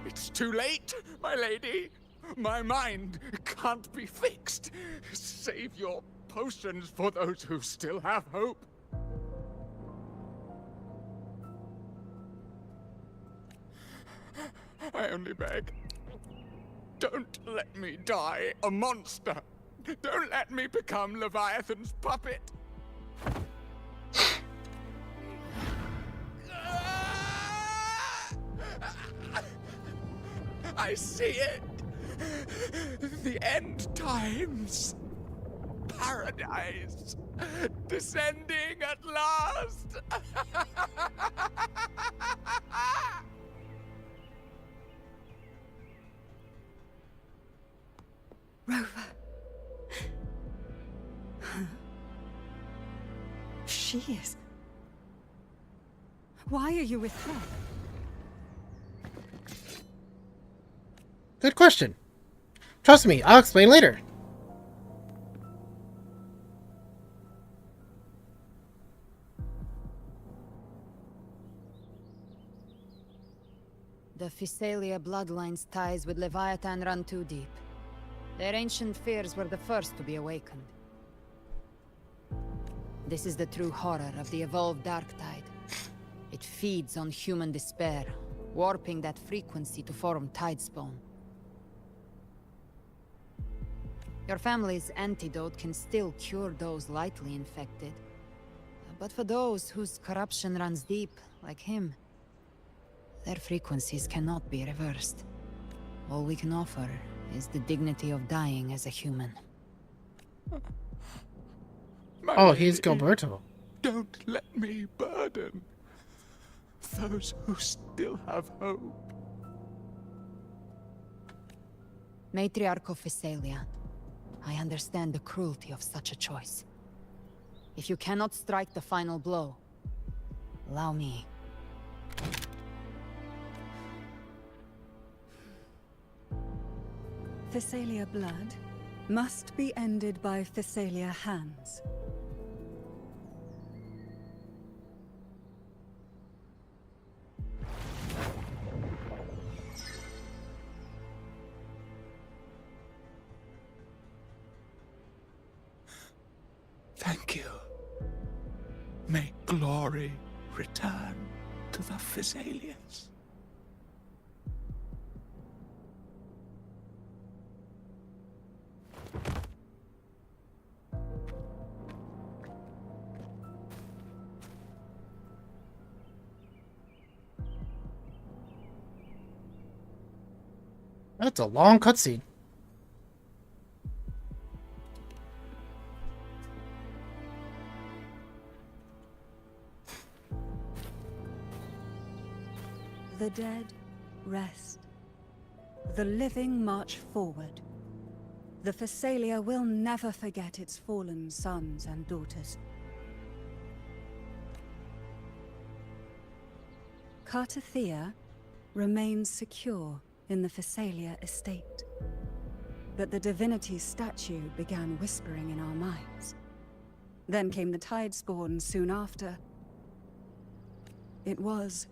It's too late, my lady. My mind can't be fixed. Save your potions for those who still have hope. I only beg. Don't let me die a monster. Don't let me become Leviathan's puppet. I see it. The end times. Paradise. Descending at last. Rover. She is. Why are you with her? Good question. Trust me, I'll explain later. The Thessalia bloodline's ties with Leviathan run too deep. Their ancient fears were the first to be awakened. This is the true horror of the evolved dark tide. It feeds on human despair, warping that frequency to form tidespawn. Your family's antidote can still cure those lightly infected. But for those whose corruption runs deep, like him, their frequencies cannot be reversed. All we can offer is the dignity of dying as a human. Oh, he's Gilberto. Don't let me burden those who still have hope. Matriarch of Thessalia, I understand the cruelty of such a choice. If you cannot strike the final blow, allow me. Thessalia blood must be ended by Thessalia hands. Thank you. May glory return to the Thessalians. That's a long cutscene. The dead rest. The living march forward. The Thessalia will never forget its fallen sons and daughters. Cartathea remains secure in the Thessalia estate. But the divinity's statue began whispering in our minds. Then came the Tidespawn soon after. It was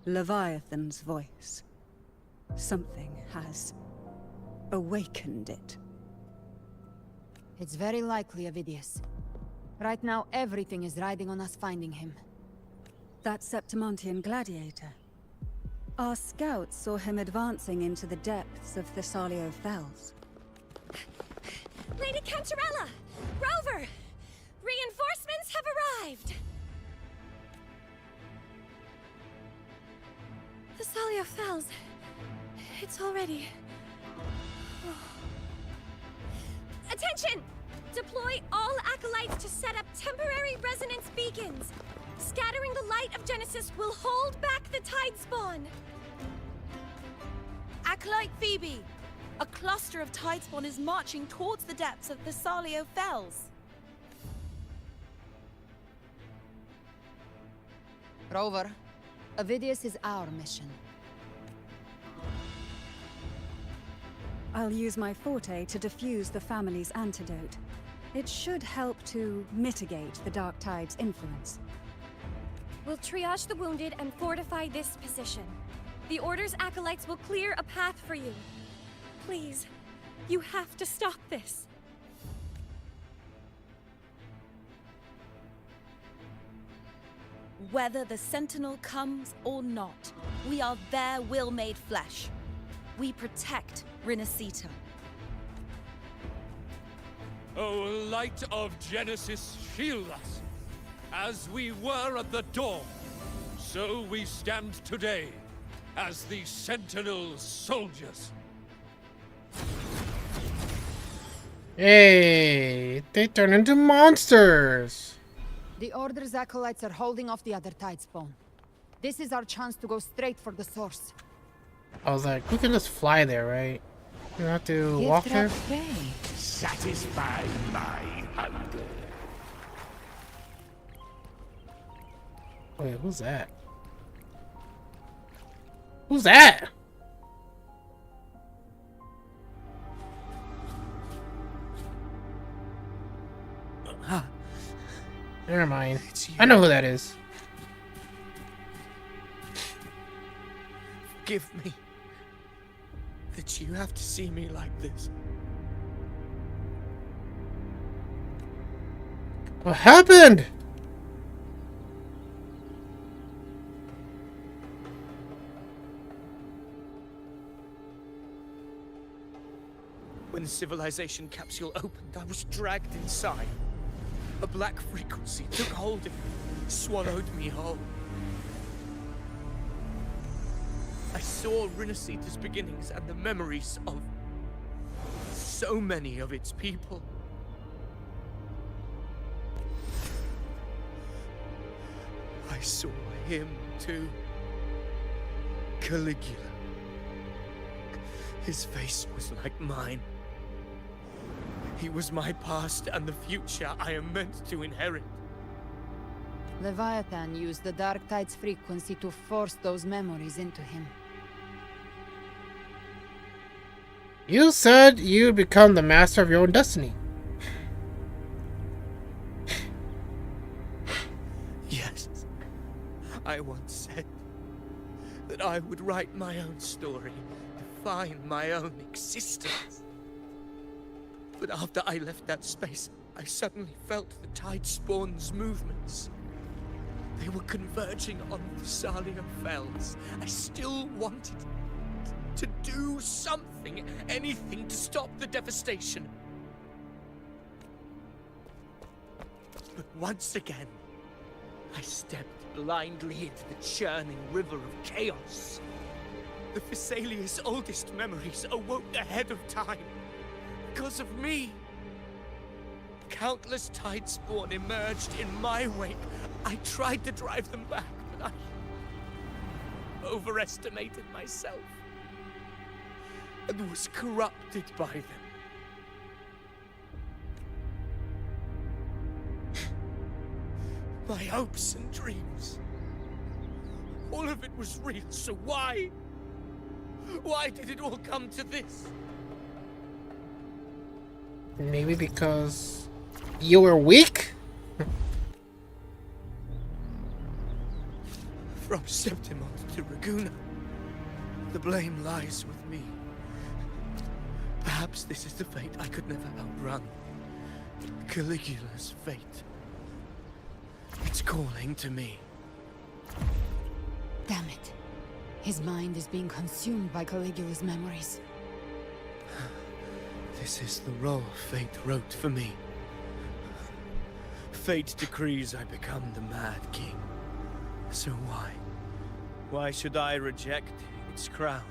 Leviathan's voice. Something has awakened it. It's very likely, Avidius. Right now, everything is riding on us finding him. That Septimontian gladiator. Our scouts saw him advancing into the depths of Thessalio Fells. Lady Cantarella! Rover! Reinforcements have arrived! Thessalio Fells. It's already... Attention! Deploy all acolytes to set up temporary resonance beacons. Scattering the light of Genesis will hold back the Tidespawn. Acolyte Phoebe! A cluster of Tidespawn is marching towards the depths of Thessalio Fells. Rover, Avidius is our mission. I'll use my forte to defuse the family's antidote. It should help to mitigate the Dark Tide's influence. We'll triage the wounded and fortify this position. The Order's acolytes will clear a path for you. Please, you have to stop this. Whether the Sentinel comes or not, we are their will made flesh. We protect Rinasita. O light of Genesis, shield us. As we were at the dawn, so we stand today as the Sentinel's soldiers. Hey, they turn into monsters. The Order's acolytes are holding off the other Tidespawn. This is our chance to go straight for the source. I was like, we can just fly there, right? You don't have to walk there. Satisfy my hunger. Wait, who's that? Who's that? Never mind. I know who that is. Forgive me that you have to see me like this. What happened? When the civilization capsule opened, I was dragged inside. A black frequency took hold of me, swallowed me whole. I saw Rinasita's beginnings and the memories of so many of its people. I saw him too. Caligula. His face was like mine. He was my past and the future I am meant to inherit. Leviathan used the Dark Tide's frequency to force those memories into him. You said you'd become the master of your own destiny. Yes. I once said that I would write my own story, define my own existence. But after I left that space, I suddenly felt the Tidespawn's movements. They were converging on Thessalia Fells. I still wanted to do something, anything to stop the devastation. But once again, I stepped blindly into the churning river of chaos. The Thessalia's oldest memories awoke ahead of time. Because of me. Countless Tidespawn emerged in my wake. I tried to drive them back, but I overestimated myself and was corrupted by them. My hopes and dreams. All of it was real, so why? Why did it all come to this? Maybe because you were weak? From Septimont to Raguna, the blame lies with me. Perhaps this is the fate I could never outrun. Caligula's fate. It's calling to me. Damn it. His mind is being consumed by Caligula's memories. This is the role fate wrote for me. Fate decrees I become the Mad King. So why? Why should I reject its crown?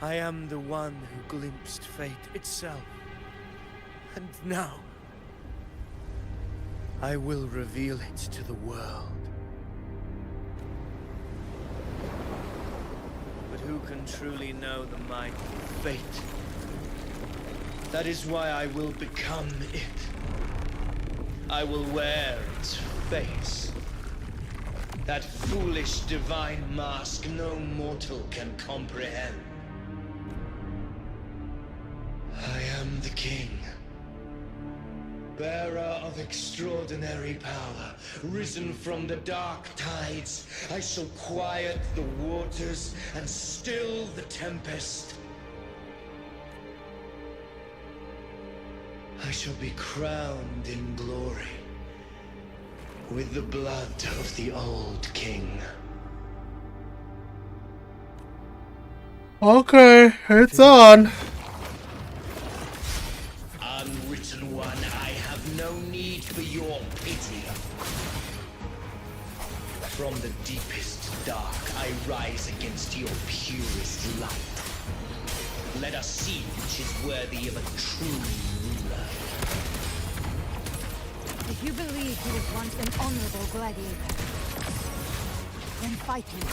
I am the one who glimpsed fate itself. And now, I will reveal it to the world. But who can truly know the might of fate? That is why I will become it. I will wear its face. That foolish divine mask no mortal can comprehend. I am the king. Bearer of extraordinary power, risen from the dark tides. I shall quiet the waters and still the tempest. I shall be crowned in glory with the blood of the old king. Okay, it's on. Unwritten one, I have no need for your pity. From the deepest dark, I rise against your purest light. Let us see which is worthy of a true ruler. If you believe he was once an honorable gladiator, then fight him.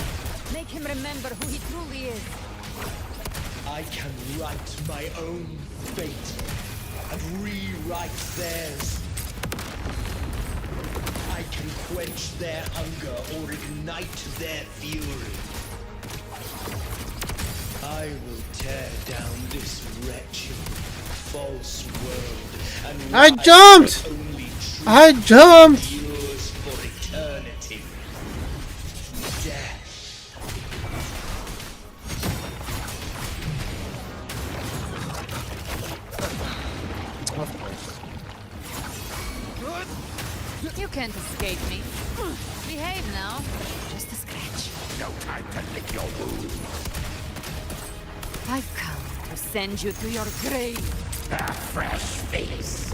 Make him remember who he truly is. I can write my own fate and rewrite theirs. I can quench their hunger or ignite their fury. I will tear down this wretched, false world and I jumped! I jumped! Yours for eternity. Death. You can't escape me. Behave now. Just a scratch. No time to lick your wounds. I've come to send you to your grave. A fresh face.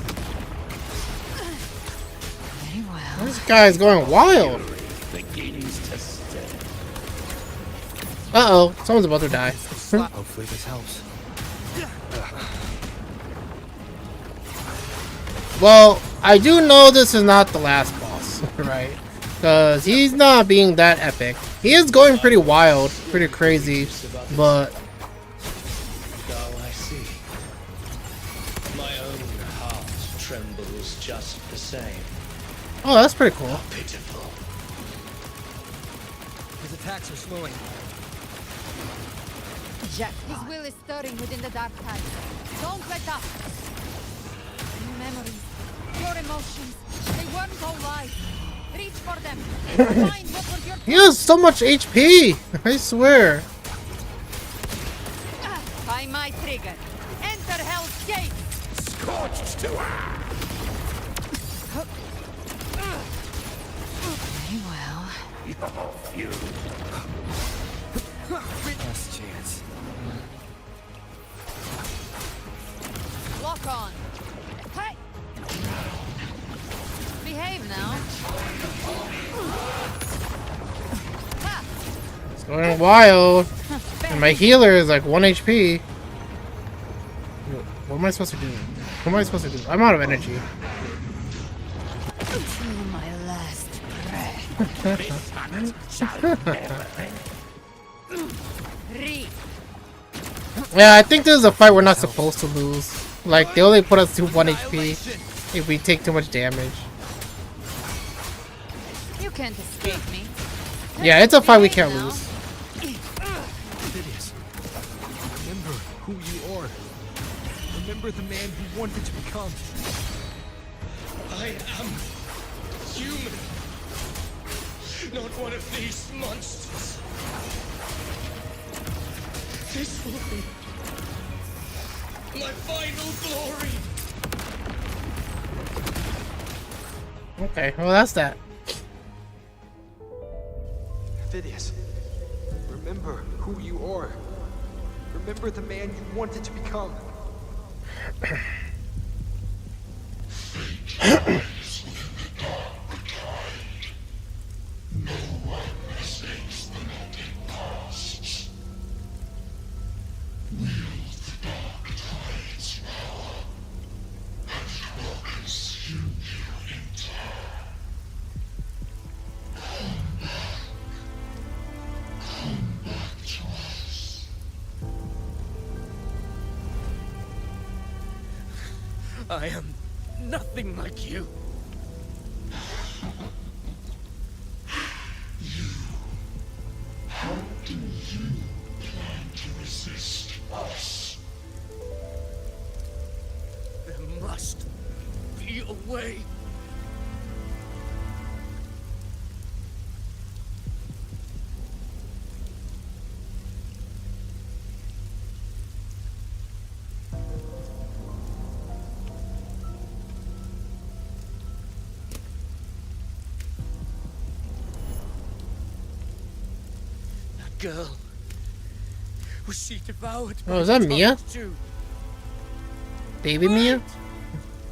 Very well. This guy's going wild. Begins to stir. Uh-oh, someone's about to die. Hopefully this helps. Well, I do know this is not the last boss, right? Because he's not being that epic. He is going pretty wild, pretty crazy, but... Now I see. My own heart trembles just the same. Oh, that's pretty cool. Pitiful. His attacks are slowing. His will is stirring within the dark tide. Don't let up. Your memories, your emotions, they weren't all lies. Reach for them. Find what was your He has so much HP. I swear. by my trigger. Enter Hell's Gate. Scorched to Very well. Last chance. Lock on. Hey! Behave now. Ha! It's going wild. And my healer is like 1 HP. What am I supposed to do? What am I supposed to do? I'm out of energy. Until my last Yeah, I think this is a fight we're not supposed to lose. Like, they only put us to 1 HP if we take too much damage. You can't escape me. Yeah, it's a fight we can't lose. Phidias, remember who you are. Remember the man you wanted to become. I am human. Not one of these monsters. This will be my final glory. Okay, well that's that. Phidias, remember who you are. Remember the man you wanted to become. I am nothing like you. How do you plan to resist us? There must be a way. Girl, was she devoured? Oh, is that Mia? Too? Baby Mia?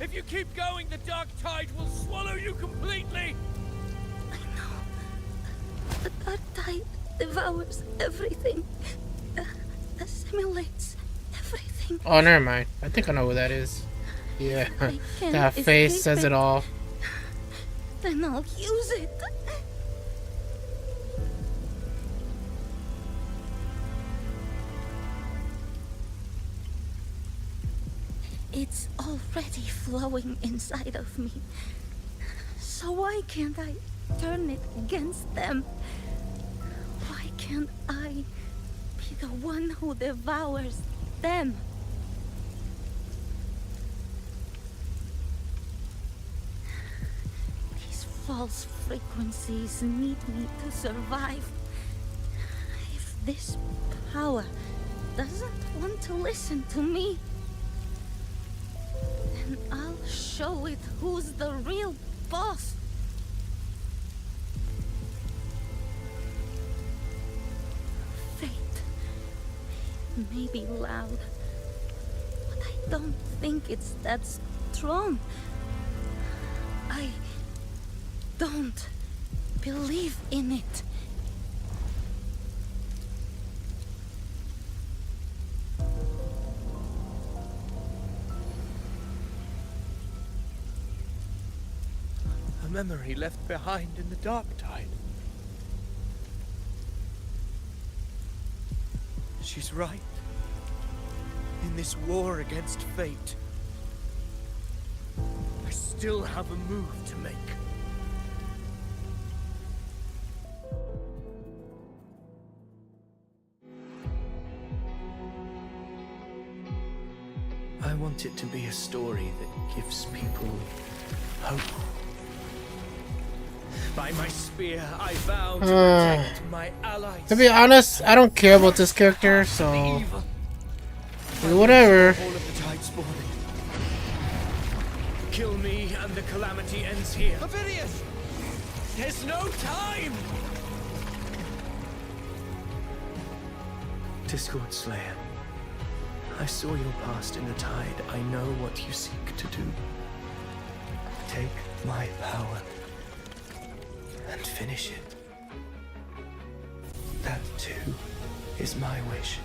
If you keep going, the dark tide will swallow you completely. The dark tide devours everything. Assimilates everything. Oh, never mind. I think I know who that is. Yeah, that face says it all. Then I'll use it. It's already flowing inside of me. So why can't I turn it against them? Why can't I be the one who devours them? These false frequencies need me to survive. If this power doesn't want to listen to me, then I'll show it who's the real boss. Fate may be loud, but I don't think it's that strong. I don't believe in it. A memory left behind in the dark tide. She's right. In this war against fate, I still have a move to make. want it to be a story that gives people hope. By my spear, I vow to protect my allies. To be honest, I don't care about this character, so whatever. All of the tide spawning. Kill me and the calamity ends here. Ophidius! There's no time! Discord Slayer, I saw your past in the tide. I know what you seek to do. Take my power and finish it. That too is my wish.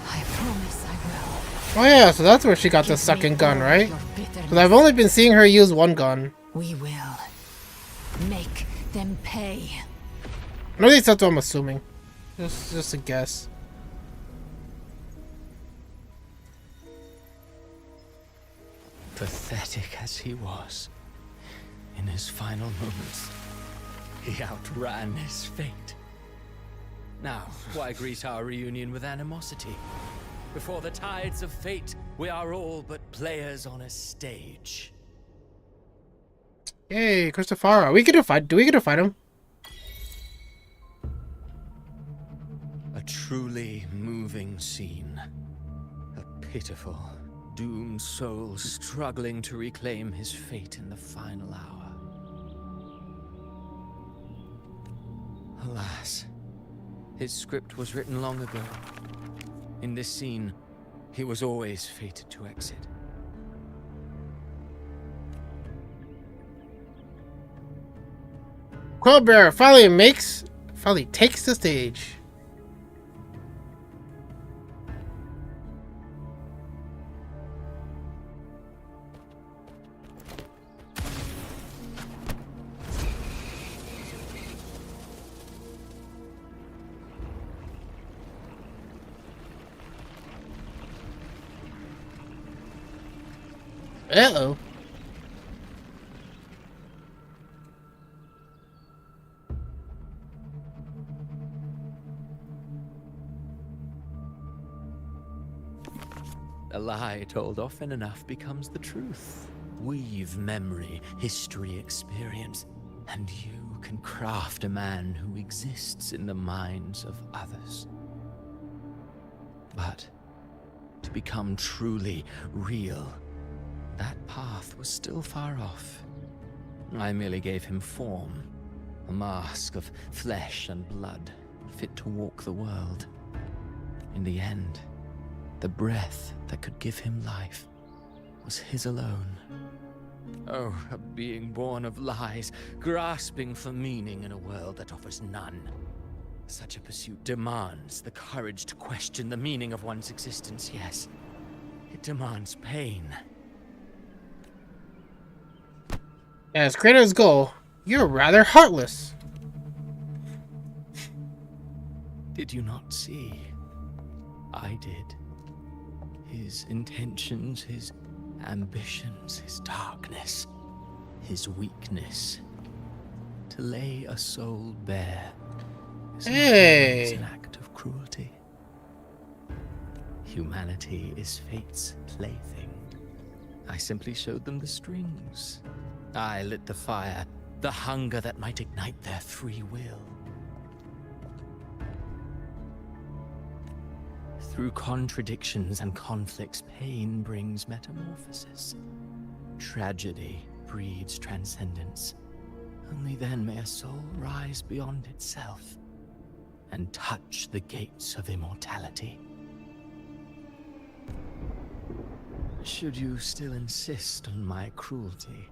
I promise I will. Oh yeah, so that's where she got the second gun, right? Because I've only been seeing her use one gun. We will make them pay. At least that's what I'm assuming. Just a guess. Pathetic as he was, in his final moments, he outran his fate. Now, why greet our reunion with animosity? Before the tides of fate, we are all but players on a stage. Yay, Christopher. We get to fight. Do we get to fight him? A truly moving scene. A pitiful, doomed soul struggling to reclaim his fate in the final hour. Alas, his script was written long ago. In this scene, he was always fated to exit. Quillbear finally takes the stage. Uh-oh. A lie told often enough becomes the truth. Weave memory, history, experience, and you can craft a man who exists in the minds of others. But to become truly real, that path was still far off. I merely gave him form, a mask of flesh and blood, fit to walk the world. In the end, the breath that could give him life was his alone. Oh, a being born of lies, grasping for meaning in a world that offers none. Such a pursuit demands the courage to question the meaning of one's existence, yes. It demands pain. As creator's goal, you're rather heartless. Did you not see? I did. His intentions, his ambitions, his darkness, his weakness. To lay a soul bare is not always an act of cruelty. Humanity is fate's plaything. I simply showed them the strings. I lit the fire, the hunger that might ignite their free will. Through contradictions and conflicts, pain brings metamorphosis. Tragedy breeds transcendence. Only then may a soul rise beyond itself and touch the gates of immortality. Should you still insist on my cruelty?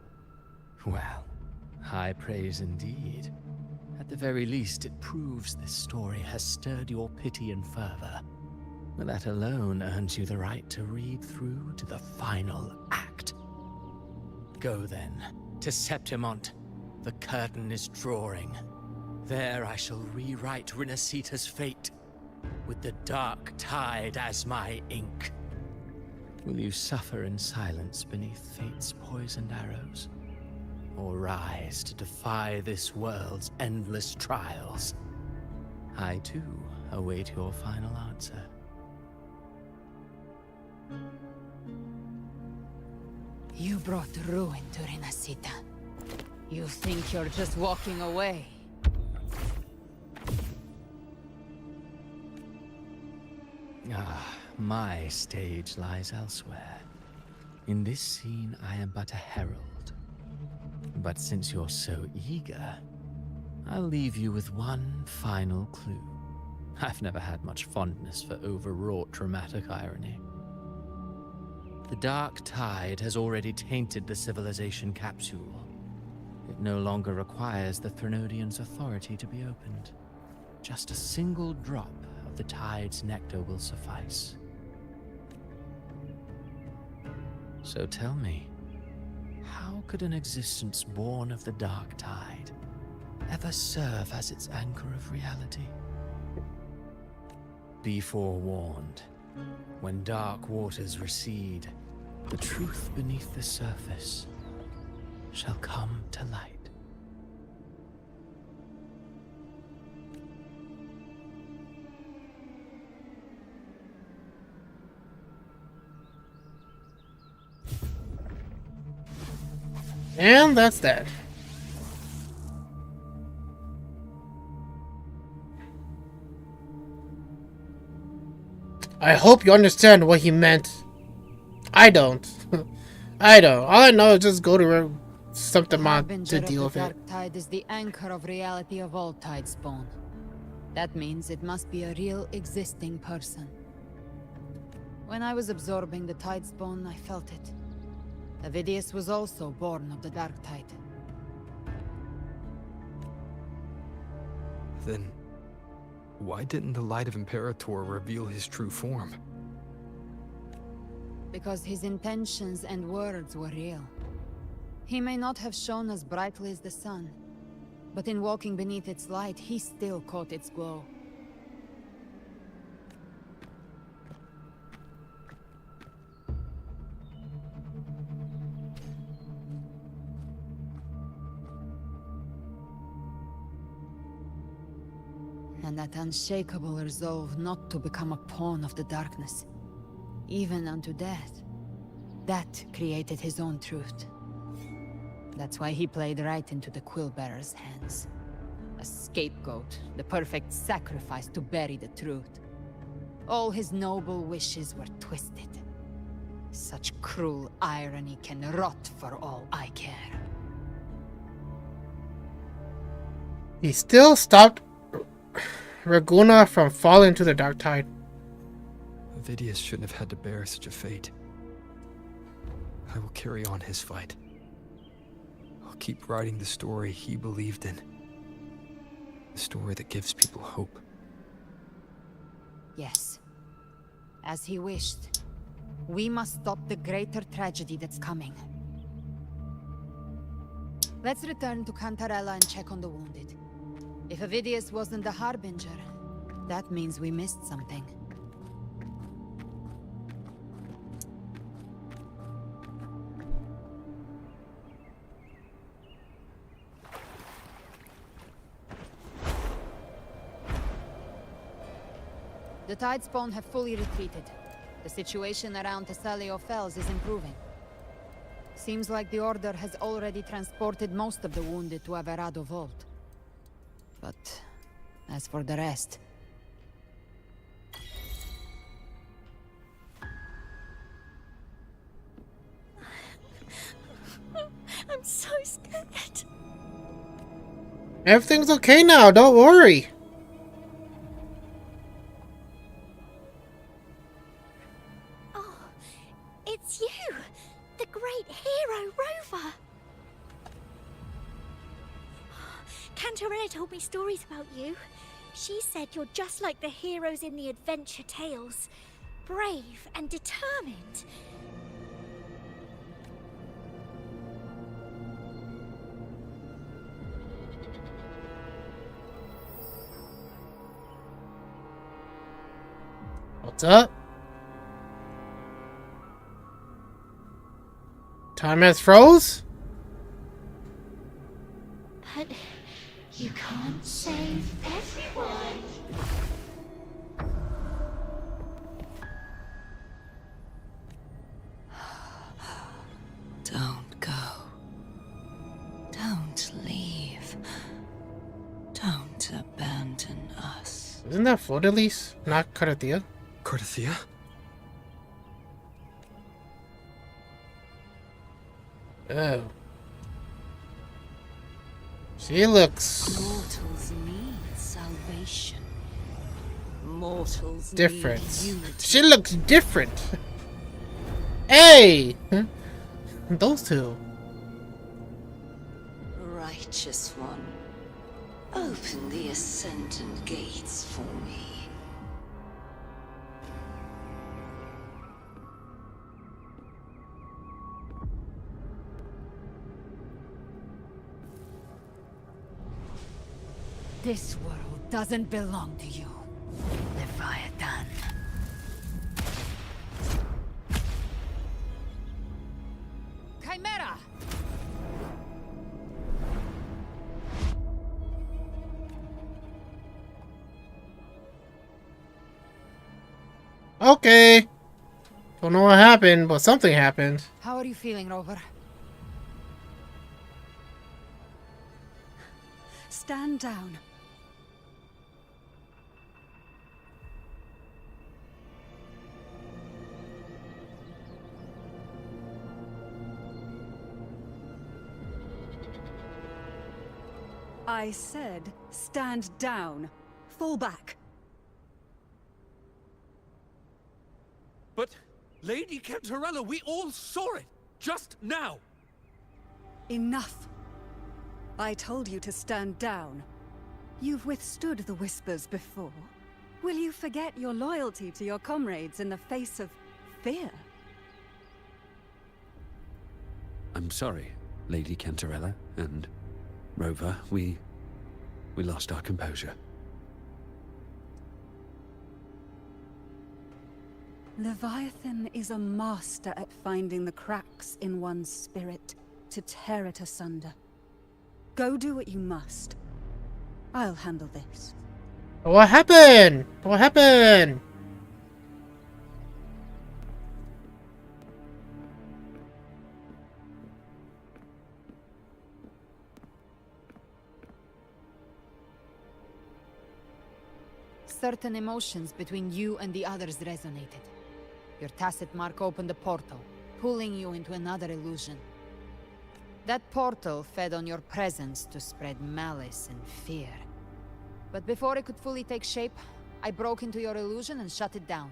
Well, high praise indeed. At the very least, it proves this story has stirred your pity and fervor. That alone earns you the right to read through to the final act. Go then, to Septimont. The curtain is drawing. There I shall rewrite Rinasita's fate, with the dark tide as my ink. Will you suffer in silence beneath fate's poisoned arrows? Or rise to defy this world's endless trials? I too await your final answer. You brought ruin to Renacita. You think you're just walking away? My stage lies elsewhere. In this scene, I am but a herald. But since you're so eager, I'll leave you with one final clue. I've never had much fondness for overwrought dramatic irony. The dark tide has already tainted the civilization capsule. It no longer requires the Threnodians' authority to be opened. Just a single drop of the tide's nectar will suffice. So tell me, how could an existence born of the dark tide ever serve as its anchor of reality? Be forewarned. When dark waters recede, the truth beneath the surface shall come to light. And that's that. I hope you understand what he meant. I don't. I don't. All I know is just go to something to deal with it. The dark tide is the anchor of reality of all tide spawn. That means it must be a real existing person. When I was absorbing the tide spawn, I felt it. Avidius was also born of the dark tide. Then, why didn't the light of Imperator reveal his true form? Because his intentions and words were real. He may not have shone as brightly as the sun, but in walking beneath its light, he still caught its glow. And that unshakable resolve not to become a pawn of the darkness, even unto death, that created his own truth. That's why he played right into the Quillbearer's hands. A scapegoat, the perfect sacrifice to bury the truth. All his noble wishes were twisted. Such cruel irony can rot for all I care. He still stopped Raguna from falling into the dark tide. Avidius shouldn't have had to bear such a fate. I will carry on his fight. I'll keep writing the story he believed in. The story that gives people hope. Yes. As he wished. We must stop the greater tragedy that's coming. Let's return to Cantarella and check on the wounded. If Avidius wasn't the Harbinger, that means we missed something. The Tidespawn have fully retreated. The situation around Thessalio Fells is improving. Seems like the Order has already transported most of the wounded to Averado Vault. But as for the rest... I'm so scared. Everything's okay now, don't worry. Oh, it's you, the great hero Rover. Cantarella told me stories about you. She said you're just like the heroes in the adventure tales. Brave and determined. What's up? Time has froze? But you can't save everyone. Isn't that Fleur-de-Lis, not Carathea? Carathea? Oh. She looks Mortals need salvation. Mortals different. need unity. She looks different. Hey! Those two. Righteous one, open the Ascendant gates for me. This world doesn't belong to you, Leviathan. Chimera! Okay. Don't know what happened, but something happened. How are you feeling, Rover? Stand down. I said, stand down. Fall back. But, Lady Cantarella, we all saw it! Just now! Enough. I told you to stand down. You've withstood the whispers before. Will you forget your loyalty to your comrades in the face of fear? I'm sorry, Lady Cantarella and Rover. We lost our composure. Leviathan is a master at finding the cracks in one's spirit to tear it asunder. Go do what you must. I'll handle this. What happened? What happened? Certain emotions between you and the others resonated. Your tacit mark opened a portal, pulling you into another illusion. That portal fed on your presence to spread malice and fear. But before it could fully take shape, I broke into your illusion and shut it down.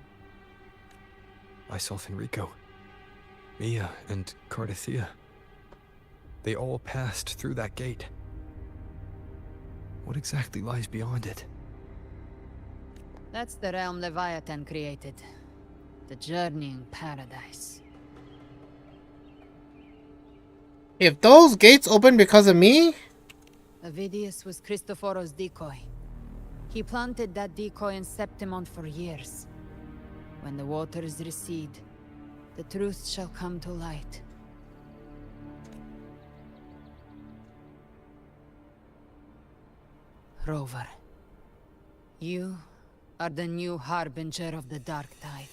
I saw Fenrico, Mia, and Carathea. They all passed through that gate. What exactly lies beyond it? That's the realm Leviathan created. The journeying paradise. If those gates open because of me? Avidius was Cristoforo's decoy. He planted that decoy in Septimont for years. When the waters recede, the truth shall come to light. Rover, you are the new harbinger of the dark tide.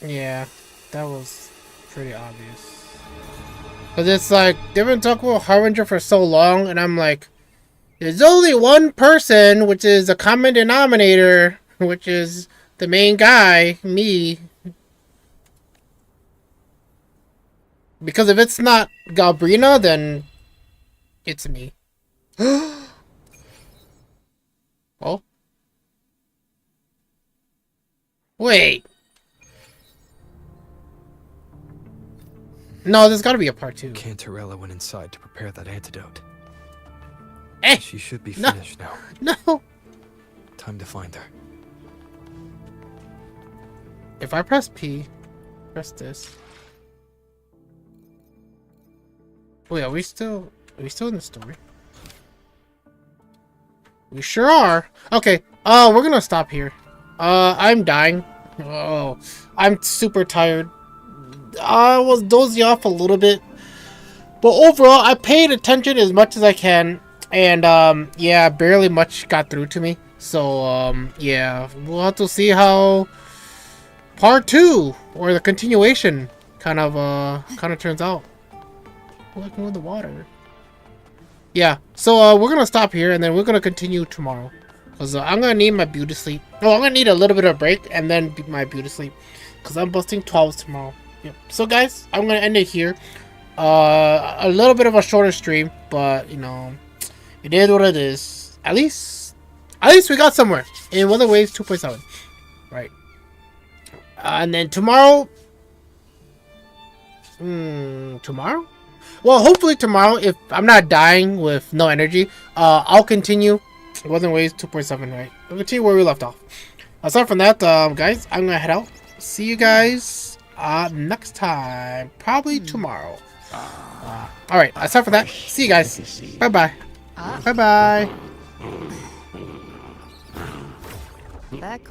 Yeah, that was pretty obvious. Cause it's like, they've been talking about Harbinger for so long, and I'm like, there's only one person, which is a common denominator, which is the main guy, me. Because if it's not Galbrina, then it's me. Oh? Wait. No, there's gotta be a part 2. Cantarella went inside to prepare that antidote. Hey! She should be finished now. No! Time to find her. If I press P, press this. Wait, are we still in the story? We sure are. Okay, we're gonna stop here. I'm dying. Oh, I'm super tired. I was dozing off a little bit. But overall, I paid attention as much as I can. And, yeah, barely much got through to me. So, yeah, we'll have to see how part 2, or the continuation, kind of turns out. Looking with the water. Yeah, so, we're gonna stop here, and then we're gonna continue tomorrow. Because I'm going to need my beauty sleep. Oh, I'm going to need a little bit of a break and then my beauty sleep. Because I'm busting 12s tomorrow. Yep. So guys, I'm going to end it here. A little bit of a shorter stream, but you know, it is what it is. At least we got somewhere in Wuthering Waves 2.7, right? And then tomorrow, tomorrow? Well, hopefully tomorrow, if I'm not dying with no energy, I'll continue Wuthering Waves 2.7, right? We'll continue where we left off. Aside from that, guys, I'm gonna head out. See you guys next time, probably tomorrow. All right. Aside from that, see you guys. Bye bye. Bye bye. That